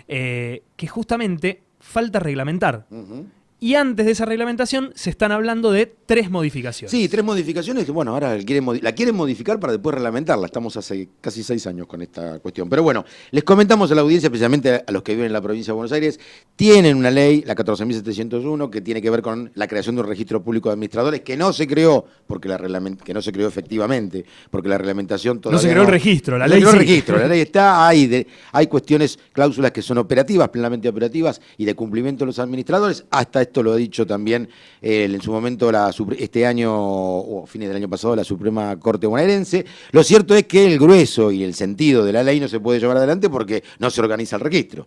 que justamente falta reglamentar.
Ujú.
Y antes de esa reglamentación se están hablando de 3 modificaciones.
Sí, 3 modificaciones que, bueno, ahora la quieren modificar para después reglamentarla. Estamos hace casi 6 años con esta cuestión. Pero bueno, les comentamos a la audiencia, especialmente a los que viven en la provincia de Buenos Aires, tienen una ley, la 14.701, que tiene que ver con la creación de un registro público de administradores, que no se creó, que no se creó efectivamente, porque la reglamentación todavía
No se creó el registro, la
no
ley
se creó el
sí.
registro, la ley está, hay cuestiones, cláusulas que son operativas, plenamente operativas, y de cumplimiento de los administradores. Hasta esto lo ha dicho también en su momento este año, o fines del año pasado, la Suprema Corte bonaerense. Lo cierto es que el grueso y el sentido de la ley no se puede llevar adelante porque no se organiza el registro.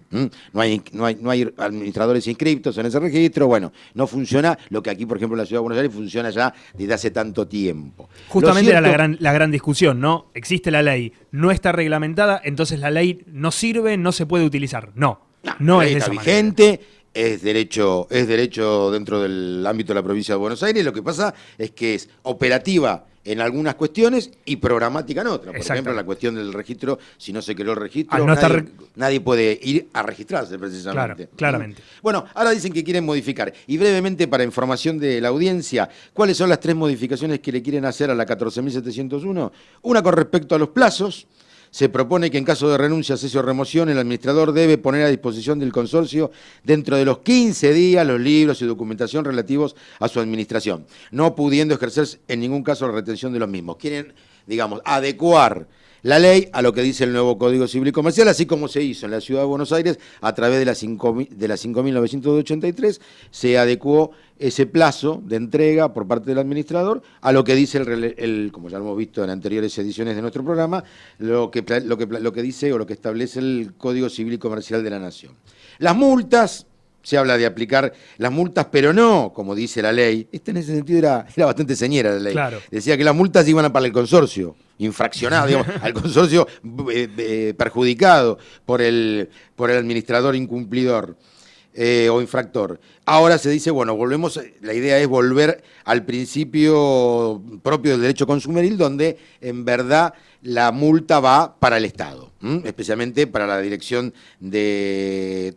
No hay administradores inscriptos en ese registro. Bueno, no funciona lo que aquí, por ejemplo, en la Ciudad de Buenos Aires funciona ya desde hace tanto tiempo.
Justamente
Lo
era
cierto-
la gran discusión, ¿no? Existe la ley, no está reglamentada, entonces la ley no sirve, no se puede utilizar. No
la
es
ley
de
está
esa manera.
vigente, es derecho dentro del ámbito de la provincia de Buenos Aires. Lo que pasa es que es operativa en algunas cuestiones y programática en otras. Por
Exacto.
ejemplo, la cuestión del registro, si no se creó el registro,
Al no estar
nadie puede ir a registrarse precisamente.
Claro, claramente.
Bueno, ahora dicen que quieren modificar. Y brevemente, para información de la audiencia, ¿cuáles son las 3 modificaciones que le quieren hacer a la 14.701? Una con respecto a los plazos. Se propone que en caso de renuncia, cese o remoción, el administrador debe poner a disposición del consorcio dentro de los 15 días los libros y documentación relativos a su administración, no pudiendo ejercer en ningún caso la retención de los mismos. Quieren, digamos, adecuar la ley a lo que dice el nuevo Código Civil y Comercial, así como se hizo en la Ciudad de Buenos Aires a través de la 5.983, se adecuó ese plazo de entrega por parte del administrador a lo que dice como ya lo hemos visto en anteriores ediciones de nuestro programa, lo que dice o lo que establece el Código Civil y Comercial de la Nación. Las multas. Se habla de aplicar las multas, pero no, como dice la ley. En ese sentido era bastante señera la ley.
Claro.
Decía que las multas iban para el consorcio, infraccionado, digamos, al consorcio perjudicado por el administrador incumplidor o infractor. Ahora se dice, bueno, la idea es volver al principio propio del derecho consumeril, donde en verdad la multa va para el Estado, especialmente para la dirección que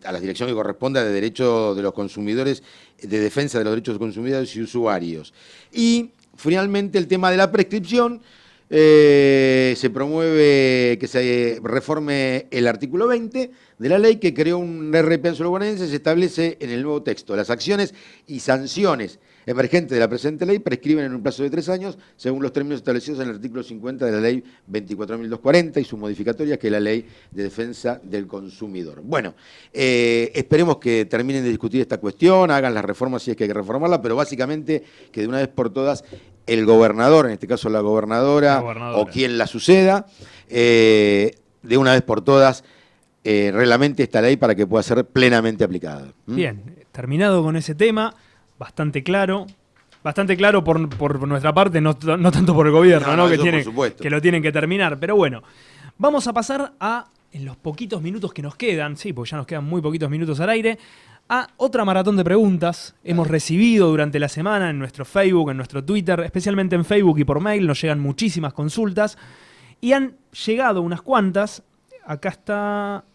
corresponde de derecho de los consumidores, de defensa de los derechos de consumidores y usuarios. Y finalmente el tema de la prescripción. Se promueve que se reforme el artículo 20 de la ley que creó un RP en suelo bonaerense. Se establece en el nuevo texto: las acciones y sanciones emergentes de la presente ley prescriben en un plazo de 3 años según los términos establecidos en el artículo 50 de la ley 24.240 y su modificatoria, que es la ley de defensa del consumidor. Bueno, esperemos que terminen de discutir esta cuestión, hagan las reformas si es que hay que reformarla, pero básicamente que de una vez por todas el gobernador, en este caso la gobernadora. O quien la suceda, de una vez por todas reglamente esta ley para que pueda ser plenamente aplicada.
Bien, terminado con ese tema, bastante claro por nuestra parte, no tanto por el gobierno, ¿no? Que lo tienen que terminar, pero bueno, vamos a pasar en los poquitos minutos que nos quedan, sí, porque ya nos quedan muy poquitos minutos al aire, a otra maratón de preguntas. Hemos recibido durante la semana en nuestro Facebook, en nuestro Twitter, especialmente en Facebook y por mail, nos llegan muchísimas consultas y han llegado unas cuantas. Acá está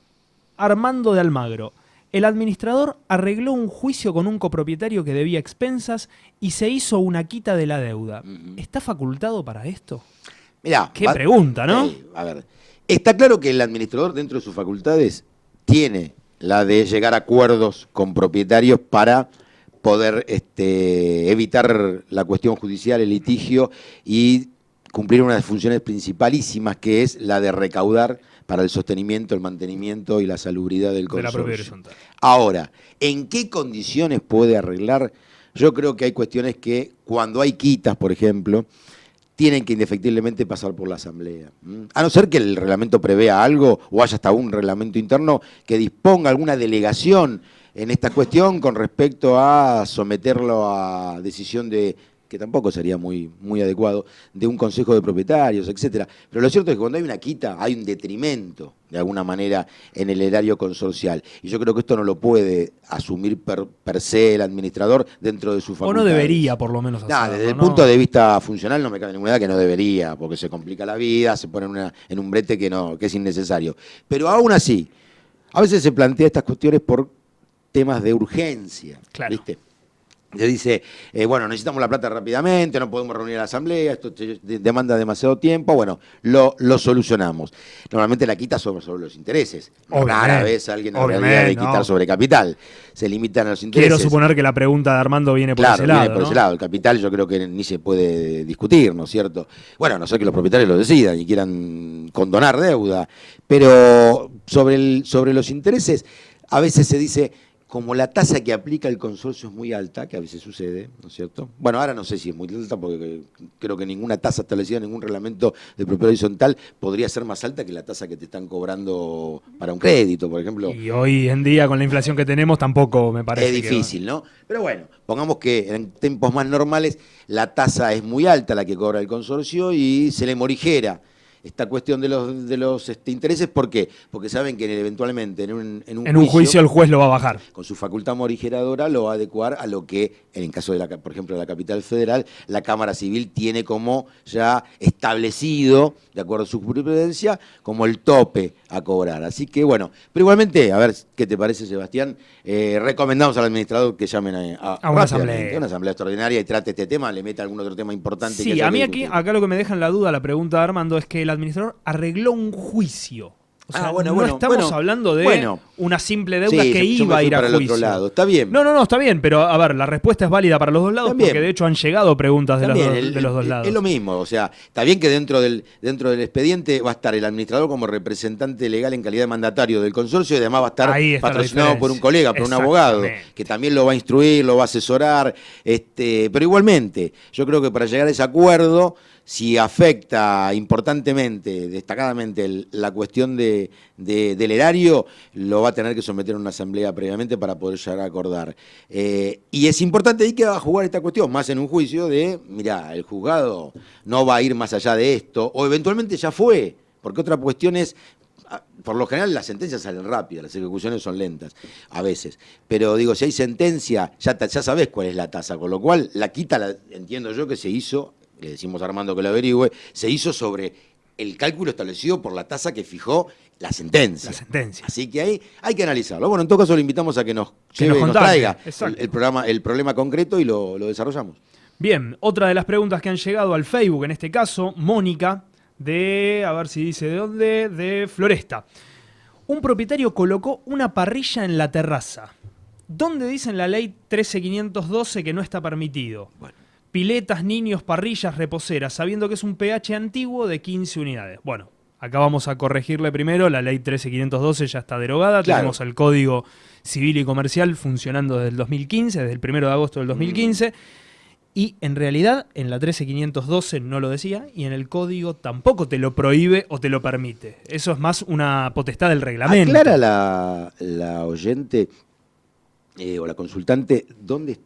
Armando de Almagro. El administrador arregló un juicio con un copropietario que debía expensas y se hizo una quita de la deuda. ¿Está facultado para esto?
Mirá,
qué pregunta, ¿no?
A ver, está claro que el administrador dentro de sus facultades tiene la de llegar a acuerdos con propietarios para poder evitar la cuestión judicial, el litigio, y cumplir una de las funciones principalísimas, que es la de recaudar para el sostenimiento, el mantenimiento y la salubridad del consorcio. De la propiedad horizontal. Ahora, ¿en qué condiciones puede arreglar? Yo creo que hay cuestiones que, cuando hay quitas, por ejemplo, tienen que indefectiblemente pasar por la Asamblea. A no ser que el reglamento prevea algo, o haya hasta un reglamento interno que disponga alguna delegación en esta cuestión con respecto a someterlo a decisión de que tampoco sería muy adecuado, de un consejo de propietarios, etcétera. Pero lo cierto es que cuando hay una quita, hay un detrimento, de alguna manera, en el erario consorcial. Y yo creo que esto no lo puede asumir per se el administrador dentro de su facultad.
O no debería, por lo menos, hacerlo,
Desde el punto de vista funcional no me cabe ninguna duda que no debería, porque se complica la vida, se pone en un brete que es innecesario. Pero aún así, a veces se plantea estas cuestiones por temas de urgencia,
claro.
¿viste? Se dice, bueno, necesitamos la plata rápidamente, no podemos reunir a la asamblea, esto demanda demasiado tiempo, bueno, lo solucionamos. Normalmente la quita sobre los intereses. Rara vez alguien hablaría de quitar sobre capital. Se limitan a los intereses.
Quiero suponer que la pregunta de Armando viene por ese lado.
Viene por ese lado. El capital yo creo que ni se puede discutir, ¿no es cierto? Bueno, a no ser que los propietarios lo decidan y quieran condonar deuda. Pero sobre los intereses, a veces se dice, como la tasa que aplica el consorcio es muy alta, que a veces sucede, ¿no es cierto? Bueno, ahora no sé si es muy alta, porque creo que ninguna tasa establecida en ningún reglamento de propiedad horizontal podría ser más alta que la tasa que te están cobrando para un crédito, por ejemplo.
Y hoy en día, con la inflación que tenemos, tampoco me parece.
Es difícil, ¿no? Pero bueno, pongamos que en tiempos más normales la tasa es muy alta, la que cobra el consorcio, y se le morigera esta cuestión de los intereses. ¿Por qué? Porque saben que eventualmente en un
juicio el juez lo va a bajar.
Con su facultad morigeradora lo va a adecuar a lo que, en el caso de, por ejemplo, de la capital federal, la Cámara Civil tiene como ya establecido, de acuerdo a su jurisprudencia, como el tope a cobrar. Así que bueno, pero igualmente, a ver qué te parece, Sebastián, recomendamos al administrador que llamen a una asamblea extraordinaria y trate este tema, le meta algún otro tema importante.
Sí, a mí acá lo que me deja en la duda la pregunta de Armando es que el administrador arregló un juicio. O sea, no estamos hablando de una simple deuda que iba a ir a juicio.
Otro lado. Está bien.
No, está bien, pero a ver, la respuesta es válida para los dos lados, porque de hecho han llegado preguntas de los dos lados.
Es lo mismo, o sea, está bien que dentro del expediente va a estar el administrador como representante legal en calidad de mandatario del consorcio, y además va a estar patrocinado por un colega, por un abogado, que también lo va a instruir, lo va a asesorar, pero igualmente, yo creo que para llegar a ese acuerdo, si afecta importantemente, destacadamente, la cuestión del erario, lo va a tener que someter a una asamblea previamente para poder llegar a acordar. Y es importante ahí que va a jugar esta cuestión, más en un juicio de, mirá, el juzgado no va a ir más allá de esto, o eventualmente ya fue, porque otra cuestión es, por lo general las sentencias salen rápidas, las ejecuciones son lentas a veces, pero digo, si hay sentencia, ya sabés cuál es la tasa, con lo cual la quita, entiendo yo que se hizo, le decimos a Armando que lo averigüe, se hizo sobre el cálculo establecido por la tasa que fijó la sentencia. Así que ahí hay que analizarlo. Bueno, en todo caso le invitamos a que nos traiga el problema concreto y lo desarrollamos.
Bien, otra de las preguntas que han llegado al Facebook, en este caso, Mónica, a ver si dice de dónde, de Floresta. Un propietario colocó una parrilla en la terraza. ¿Dónde dice en la ley 13512 que no está permitido? Bueno. Piletas, niños, parrillas, reposeras, sabiendo que es un pH antiguo de 15 unidades. Bueno, acá vamos a corregirle primero, la ley 13512 ya está derogada, claro. Tenemos el Código Civil y Comercial funcionando desde el 2015, desde el 1 de agosto del 2015, y en realidad en la 13512 no lo decía, y en el Código tampoco te lo prohíbe o te lo permite. Eso es más una potestad del reglamento.
Aclara la oyente... o la consultante,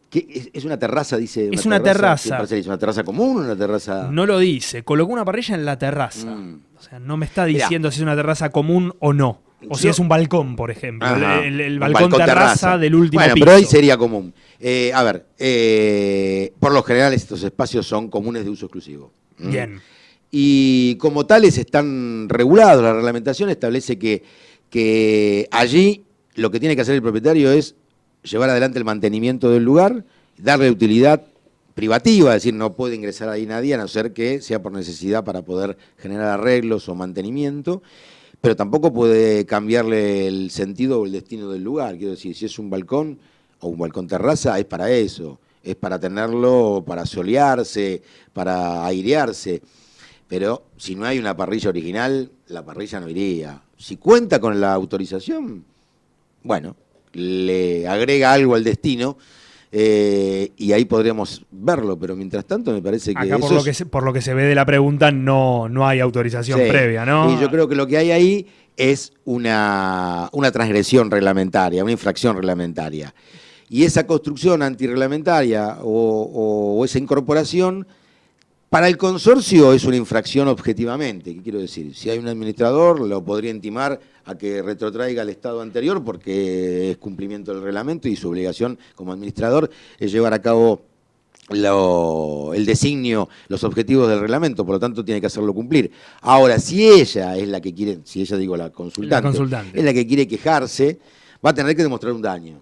¿qué es una terraza? Dice.
Es una terraza.
¿Es una terraza común o una terraza...?
No lo dice, colocó una parrilla en la terraza. O sea, no me está diciendo si es una terraza común o no. O si es un balcón, por ejemplo. El balcón terraza del último piso.
Pero ahí sería común. Por lo general estos espacios son comunes de uso exclusivo.
Bien.
Y como tales están regulados. La reglamentación establece que allí lo que tiene que hacer el propietario es llevar adelante el mantenimiento del lugar, darle utilidad privativa, es decir, no puede ingresar ahí nadie a no ser que sea por necesidad para poder generar arreglos o mantenimiento, pero tampoco puede cambiarle el sentido o el destino del lugar. Quiero decir, si es un balcón o un balcón terraza, es para eso, es para tenerlo, para solearse, para airearse, pero si no hay una parrilla original, la parrilla no iría. Si cuenta con la autorización, bueno, le agrega algo al destino y ahí podríamos verlo, pero mientras tanto me parece que
acá por lo que se ve de la pregunta no hay autorización previa, ¿no?
Y yo creo que lo que hay ahí es una transgresión reglamentaria, una infracción reglamentaria. Y esa construcción antirreglamentaria o esa incorporación, para el consorcio es una infracción objetivamente. ¿Qué quiero decir? Si hay un administrador, lo podría intimar a que retrotraiga al estado anterior porque es cumplimiento del reglamento y su obligación como administrador es llevar a cabo el designio, los objetivos del reglamento, por lo tanto tiene que hacerlo cumplir. Ahora, si ella es la que quiere, si ella digo la consultante, es la que quiere quejarse, va a tener que demostrar un daño.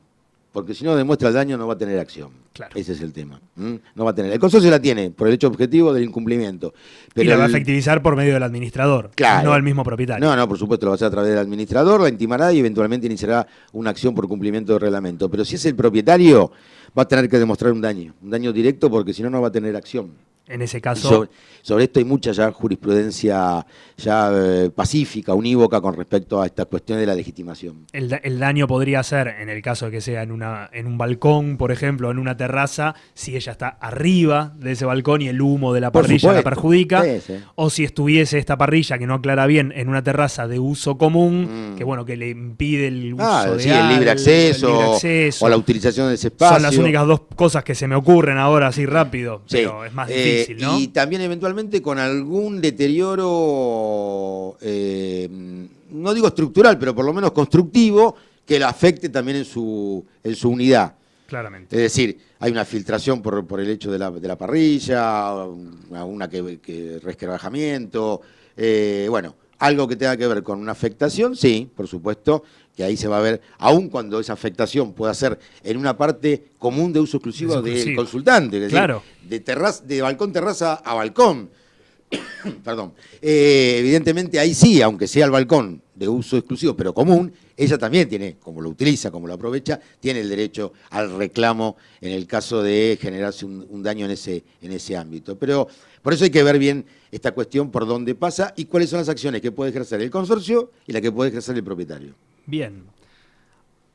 Porque si no demuestra el daño no va a tener acción.
Claro.
Ese es el tema. No va a tener. El consorcio la tiene por el hecho objetivo del incumplimiento. Pero
y la va a efectivizar por medio del administrador,
claro,
no el mismo propietario.
No, por supuesto, lo va a hacer a través del administrador, la intimará y eventualmente iniciará una acción por cumplimiento del reglamento. Pero si es el propietario, va a tener que demostrar un daño directo, porque si no, no va a tener acción.
En ese caso...
Sobre esto hay mucha ya jurisprudencia pacífica, unívoca con respecto a estas cuestiones de la legitimación.
El daño podría ser, en el caso de que sea en un balcón, por ejemplo, en una terraza, si ella está arriba de ese balcón y el humo de la parrilla la perjudica, sí. O si estuviese esta parrilla, que no aclara bien, en una terraza de uso común, que le impide el uso
el libre acceso o la utilización de ese espacio.
Son las únicas dos cosas que se me ocurren ahora así rápido, pero es más difícil, ¿no?
Y también eventualmente con algún deterioro, no digo estructural, pero por lo menos constructivo, que la afecte también en su unidad.
Claramente.
Es decir, hay una filtración por el hecho de la parrilla, una que resquebrajamiento, algo que tenga que ver con una afectación, sí, por supuesto, que ahí se va a ver, aun cuando esa afectación pueda ser en una parte común de uso exclusivo del consultante, es decir,
claro,
de balcón terraza a balcón. Perdón. Evidentemente ahí sí, aunque sea el balcón de uso exclusivo, pero común, ella también tiene, como lo utiliza, como lo aprovecha, tiene el derecho al reclamo en el caso de generarse un daño en ese ámbito. Pero por eso hay que ver bien esta cuestión, por dónde pasa y cuáles son las acciones que puede ejercer el consorcio y la que puede ejercer el propietario.
Bien.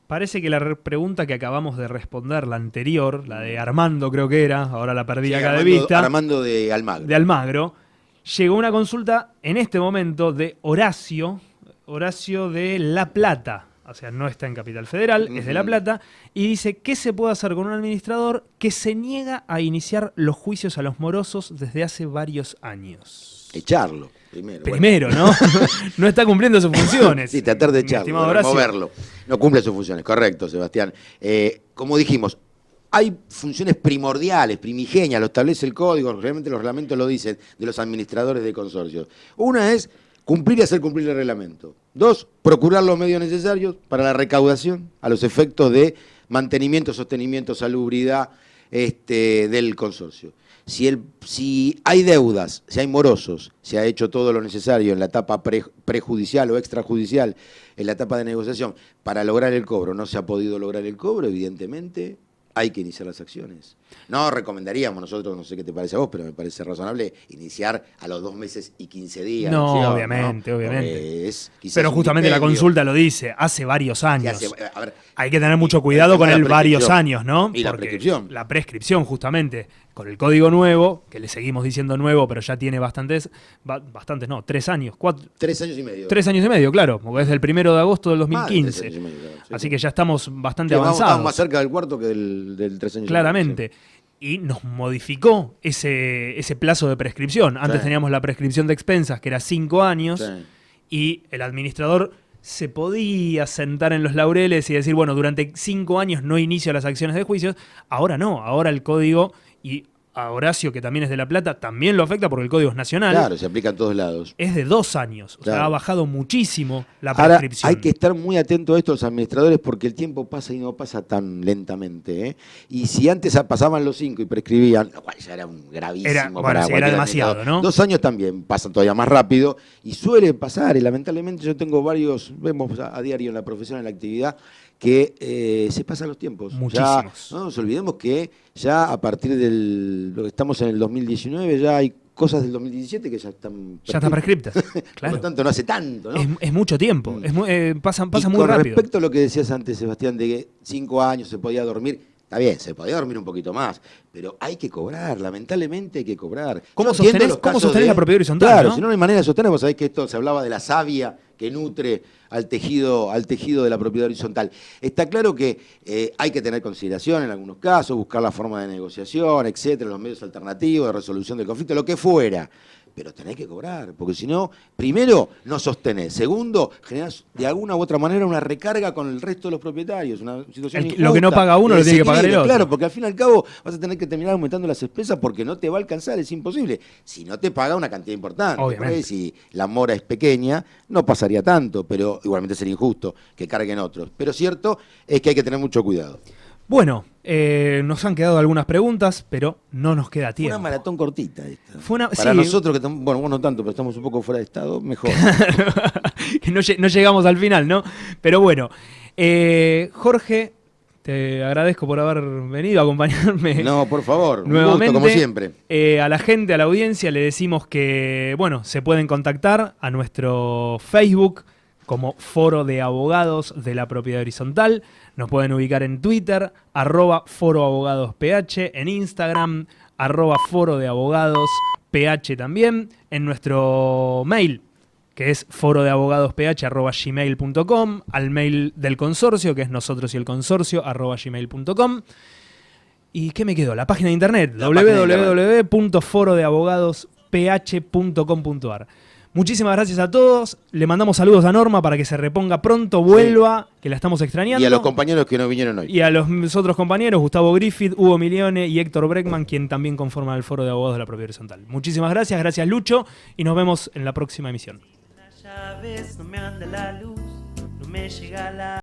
Parece que la pregunta que acabamos de responder, la anterior, la de Armando creo que era, ahora la perdí acá de vista.
Armando de Almagro.
De Almagro. Llegó una consulta en este momento de Horacio de La Plata. O sea, no está en Capital Federal, es de La Plata. Y dice, ¿qué se puede hacer con un administrador que se niega a iniciar los juicios a los morosos desde hace varios años?
Echarlo.
Primero, ¿no? No está cumpliendo sus funciones.
Sí, tratar de echarlo, de removerlo. No cumple sus funciones, correcto, Sebastián. Como dijimos, hay funciones primordiales, primigenias, lo establece el código, realmente los reglamentos lo dicen, de los administradores de consorcios. Una es cumplir y hacer cumplir el reglamento. Dos, procurar los medios necesarios para la recaudación a los efectos de mantenimiento, sostenimiento, salubridad del consorcio. Si hay deudas, si hay morosos, se ha hecho todo lo necesario en la etapa prejudicial o extrajudicial, en la etapa de negociación, para lograr el cobro, no se ha podido lograr el cobro, evidentemente hay que iniciar las acciones. No recomendaríamos nosotros, no sé qué te parece a vos, pero me parece razonable iniciar a los 2 meses y 15 días.
No, obviamente. Pero justamente la consulta lo dice, hace varios años. Hay que tener mucho cuidado con el varios años, ¿no?
Y la prescripción.
La prescripción, justamente, con el código nuevo, que le seguimos diciendo nuevo, pero ya tiene 3 años, 4.
3 años y medio.
3 años y medio, claro, porque es del 1 de agosto del 2015.
3 años y medio, claro, sí,
así que ya estamos bastante avanzados.
Estamos más cerca del cuarto que del 3 años.
Claramente.
Sí.
Y nos modificó ese plazo de prescripción. Antes teníamos la prescripción de expensas, que era 5 años, y el administrador se podía sentar en los laureles y decir, bueno, durante 5 años no inicio las acciones de juicios. Ahora no, ahora el código, y a Horacio, que también es de La Plata, también lo afecta porque el código es nacional.
Claro, se aplica en todos lados.
Es de 2 años, o sea, ha bajado muchísimo la prescripción.
Ahora, hay que estar muy atentos a esto los administradores porque el tiempo pasa y no pasa tan lentamente. Y si antes pasaban los 5 y prescribían, lo cual ya era un gravísimo
era demasiado, ¿no?
2 años también pasan todavía más rápido y suele pasar, y lamentablemente yo tengo vemos a diario en la profesión, en la actividad, que se pasan los tiempos.
Muchísimos.
Ya, no nos olvidemos que ya a partir lo que estamos en el 2019 ya hay cosas del 2017 que ya están
prescriptas. Claro.
Por lo tanto, no hace tanto, ¿no?
Es mucho tiempo, pasa muy rápido.
Con respecto a lo que decías antes, Sebastián, de que 5 años se podía dormir, Está bien, se podía dormir un poquito más, pero hay que cobrar, lamentablemente hay que cobrar.
¿Cómo
Yo entiendo
sostenés,
los
cómo
casos
sostenés la propiedad horizontal?
Claro,
¿no?
si no hay manera de sostener, vos sabés que esto se hablaba de la savia que nutre al tejido de la propiedad horizontal. Está claro que hay que tener consideración en algunos casos, buscar la forma de negociación, etcétera, los medios alternativos de resolución del conflicto, lo que fuera. Pero tenés que cobrar, porque si no, primero, no sostenés. Segundo, generás de alguna u otra manera una recarga con el resto de los propietarios, una situación injusta.
Lo que no paga uno lo tiene que pagar el otro.
Claro, porque al fin y al cabo vas a tener que terminar aumentando las expensas porque no te va a alcanzar, es imposible. Si no te paga una cantidad importante.
Obviamente.
Por ahí, si la mora es pequeña, no pasaría tanto, pero igualmente sería injusto que carguen otros. Pero cierto es que hay que tener mucho cuidado.
Bueno, nos han quedado algunas preguntas, pero no nos queda
Fue
tiempo.
una maratón cortita esta.
sí.
Para nosotros, que bueno, vos no tanto, pero estamos un poco fuera de estado, mejor.
Que no llegamos al final, ¿no? Pero bueno, Jorge, te agradezco por haber venido a acompañarme.
No, por favor,
Nuevamente,
un gusto, como siempre.
A la gente, a la audiencia, le decimos que, bueno, se pueden contactar a nuestro Facebook como Foro de Abogados de la Propiedad Horizontal. Nos pueden ubicar en Twitter, @foroabogadosph, en Instagram, @forodeabogadosph también, en nuestro mail, que es forodeabogadosph@gmail.com, al mail del consorcio, que es nosotros y el consorcio, @gmail.com. ¿Y qué me quedó? La página de internet, www.forodeabogadosph.com.ar. Muchísimas gracias a todos. Le mandamos saludos a Norma para que se reponga pronto, vuelva, que la estamos extrañando.
Y a los compañeros que no vinieron hoy.
Y a los otros compañeros, Gustavo Griffith, Hugo Milione y Héctor Breckman, quien también conforman el Foro de Abogados de la Propiedad Horizontal. Muchísimas gracias, gracias Lucho, y nos vemos en la próxima emisión.
Las llaves no me anda la luz, no me llega la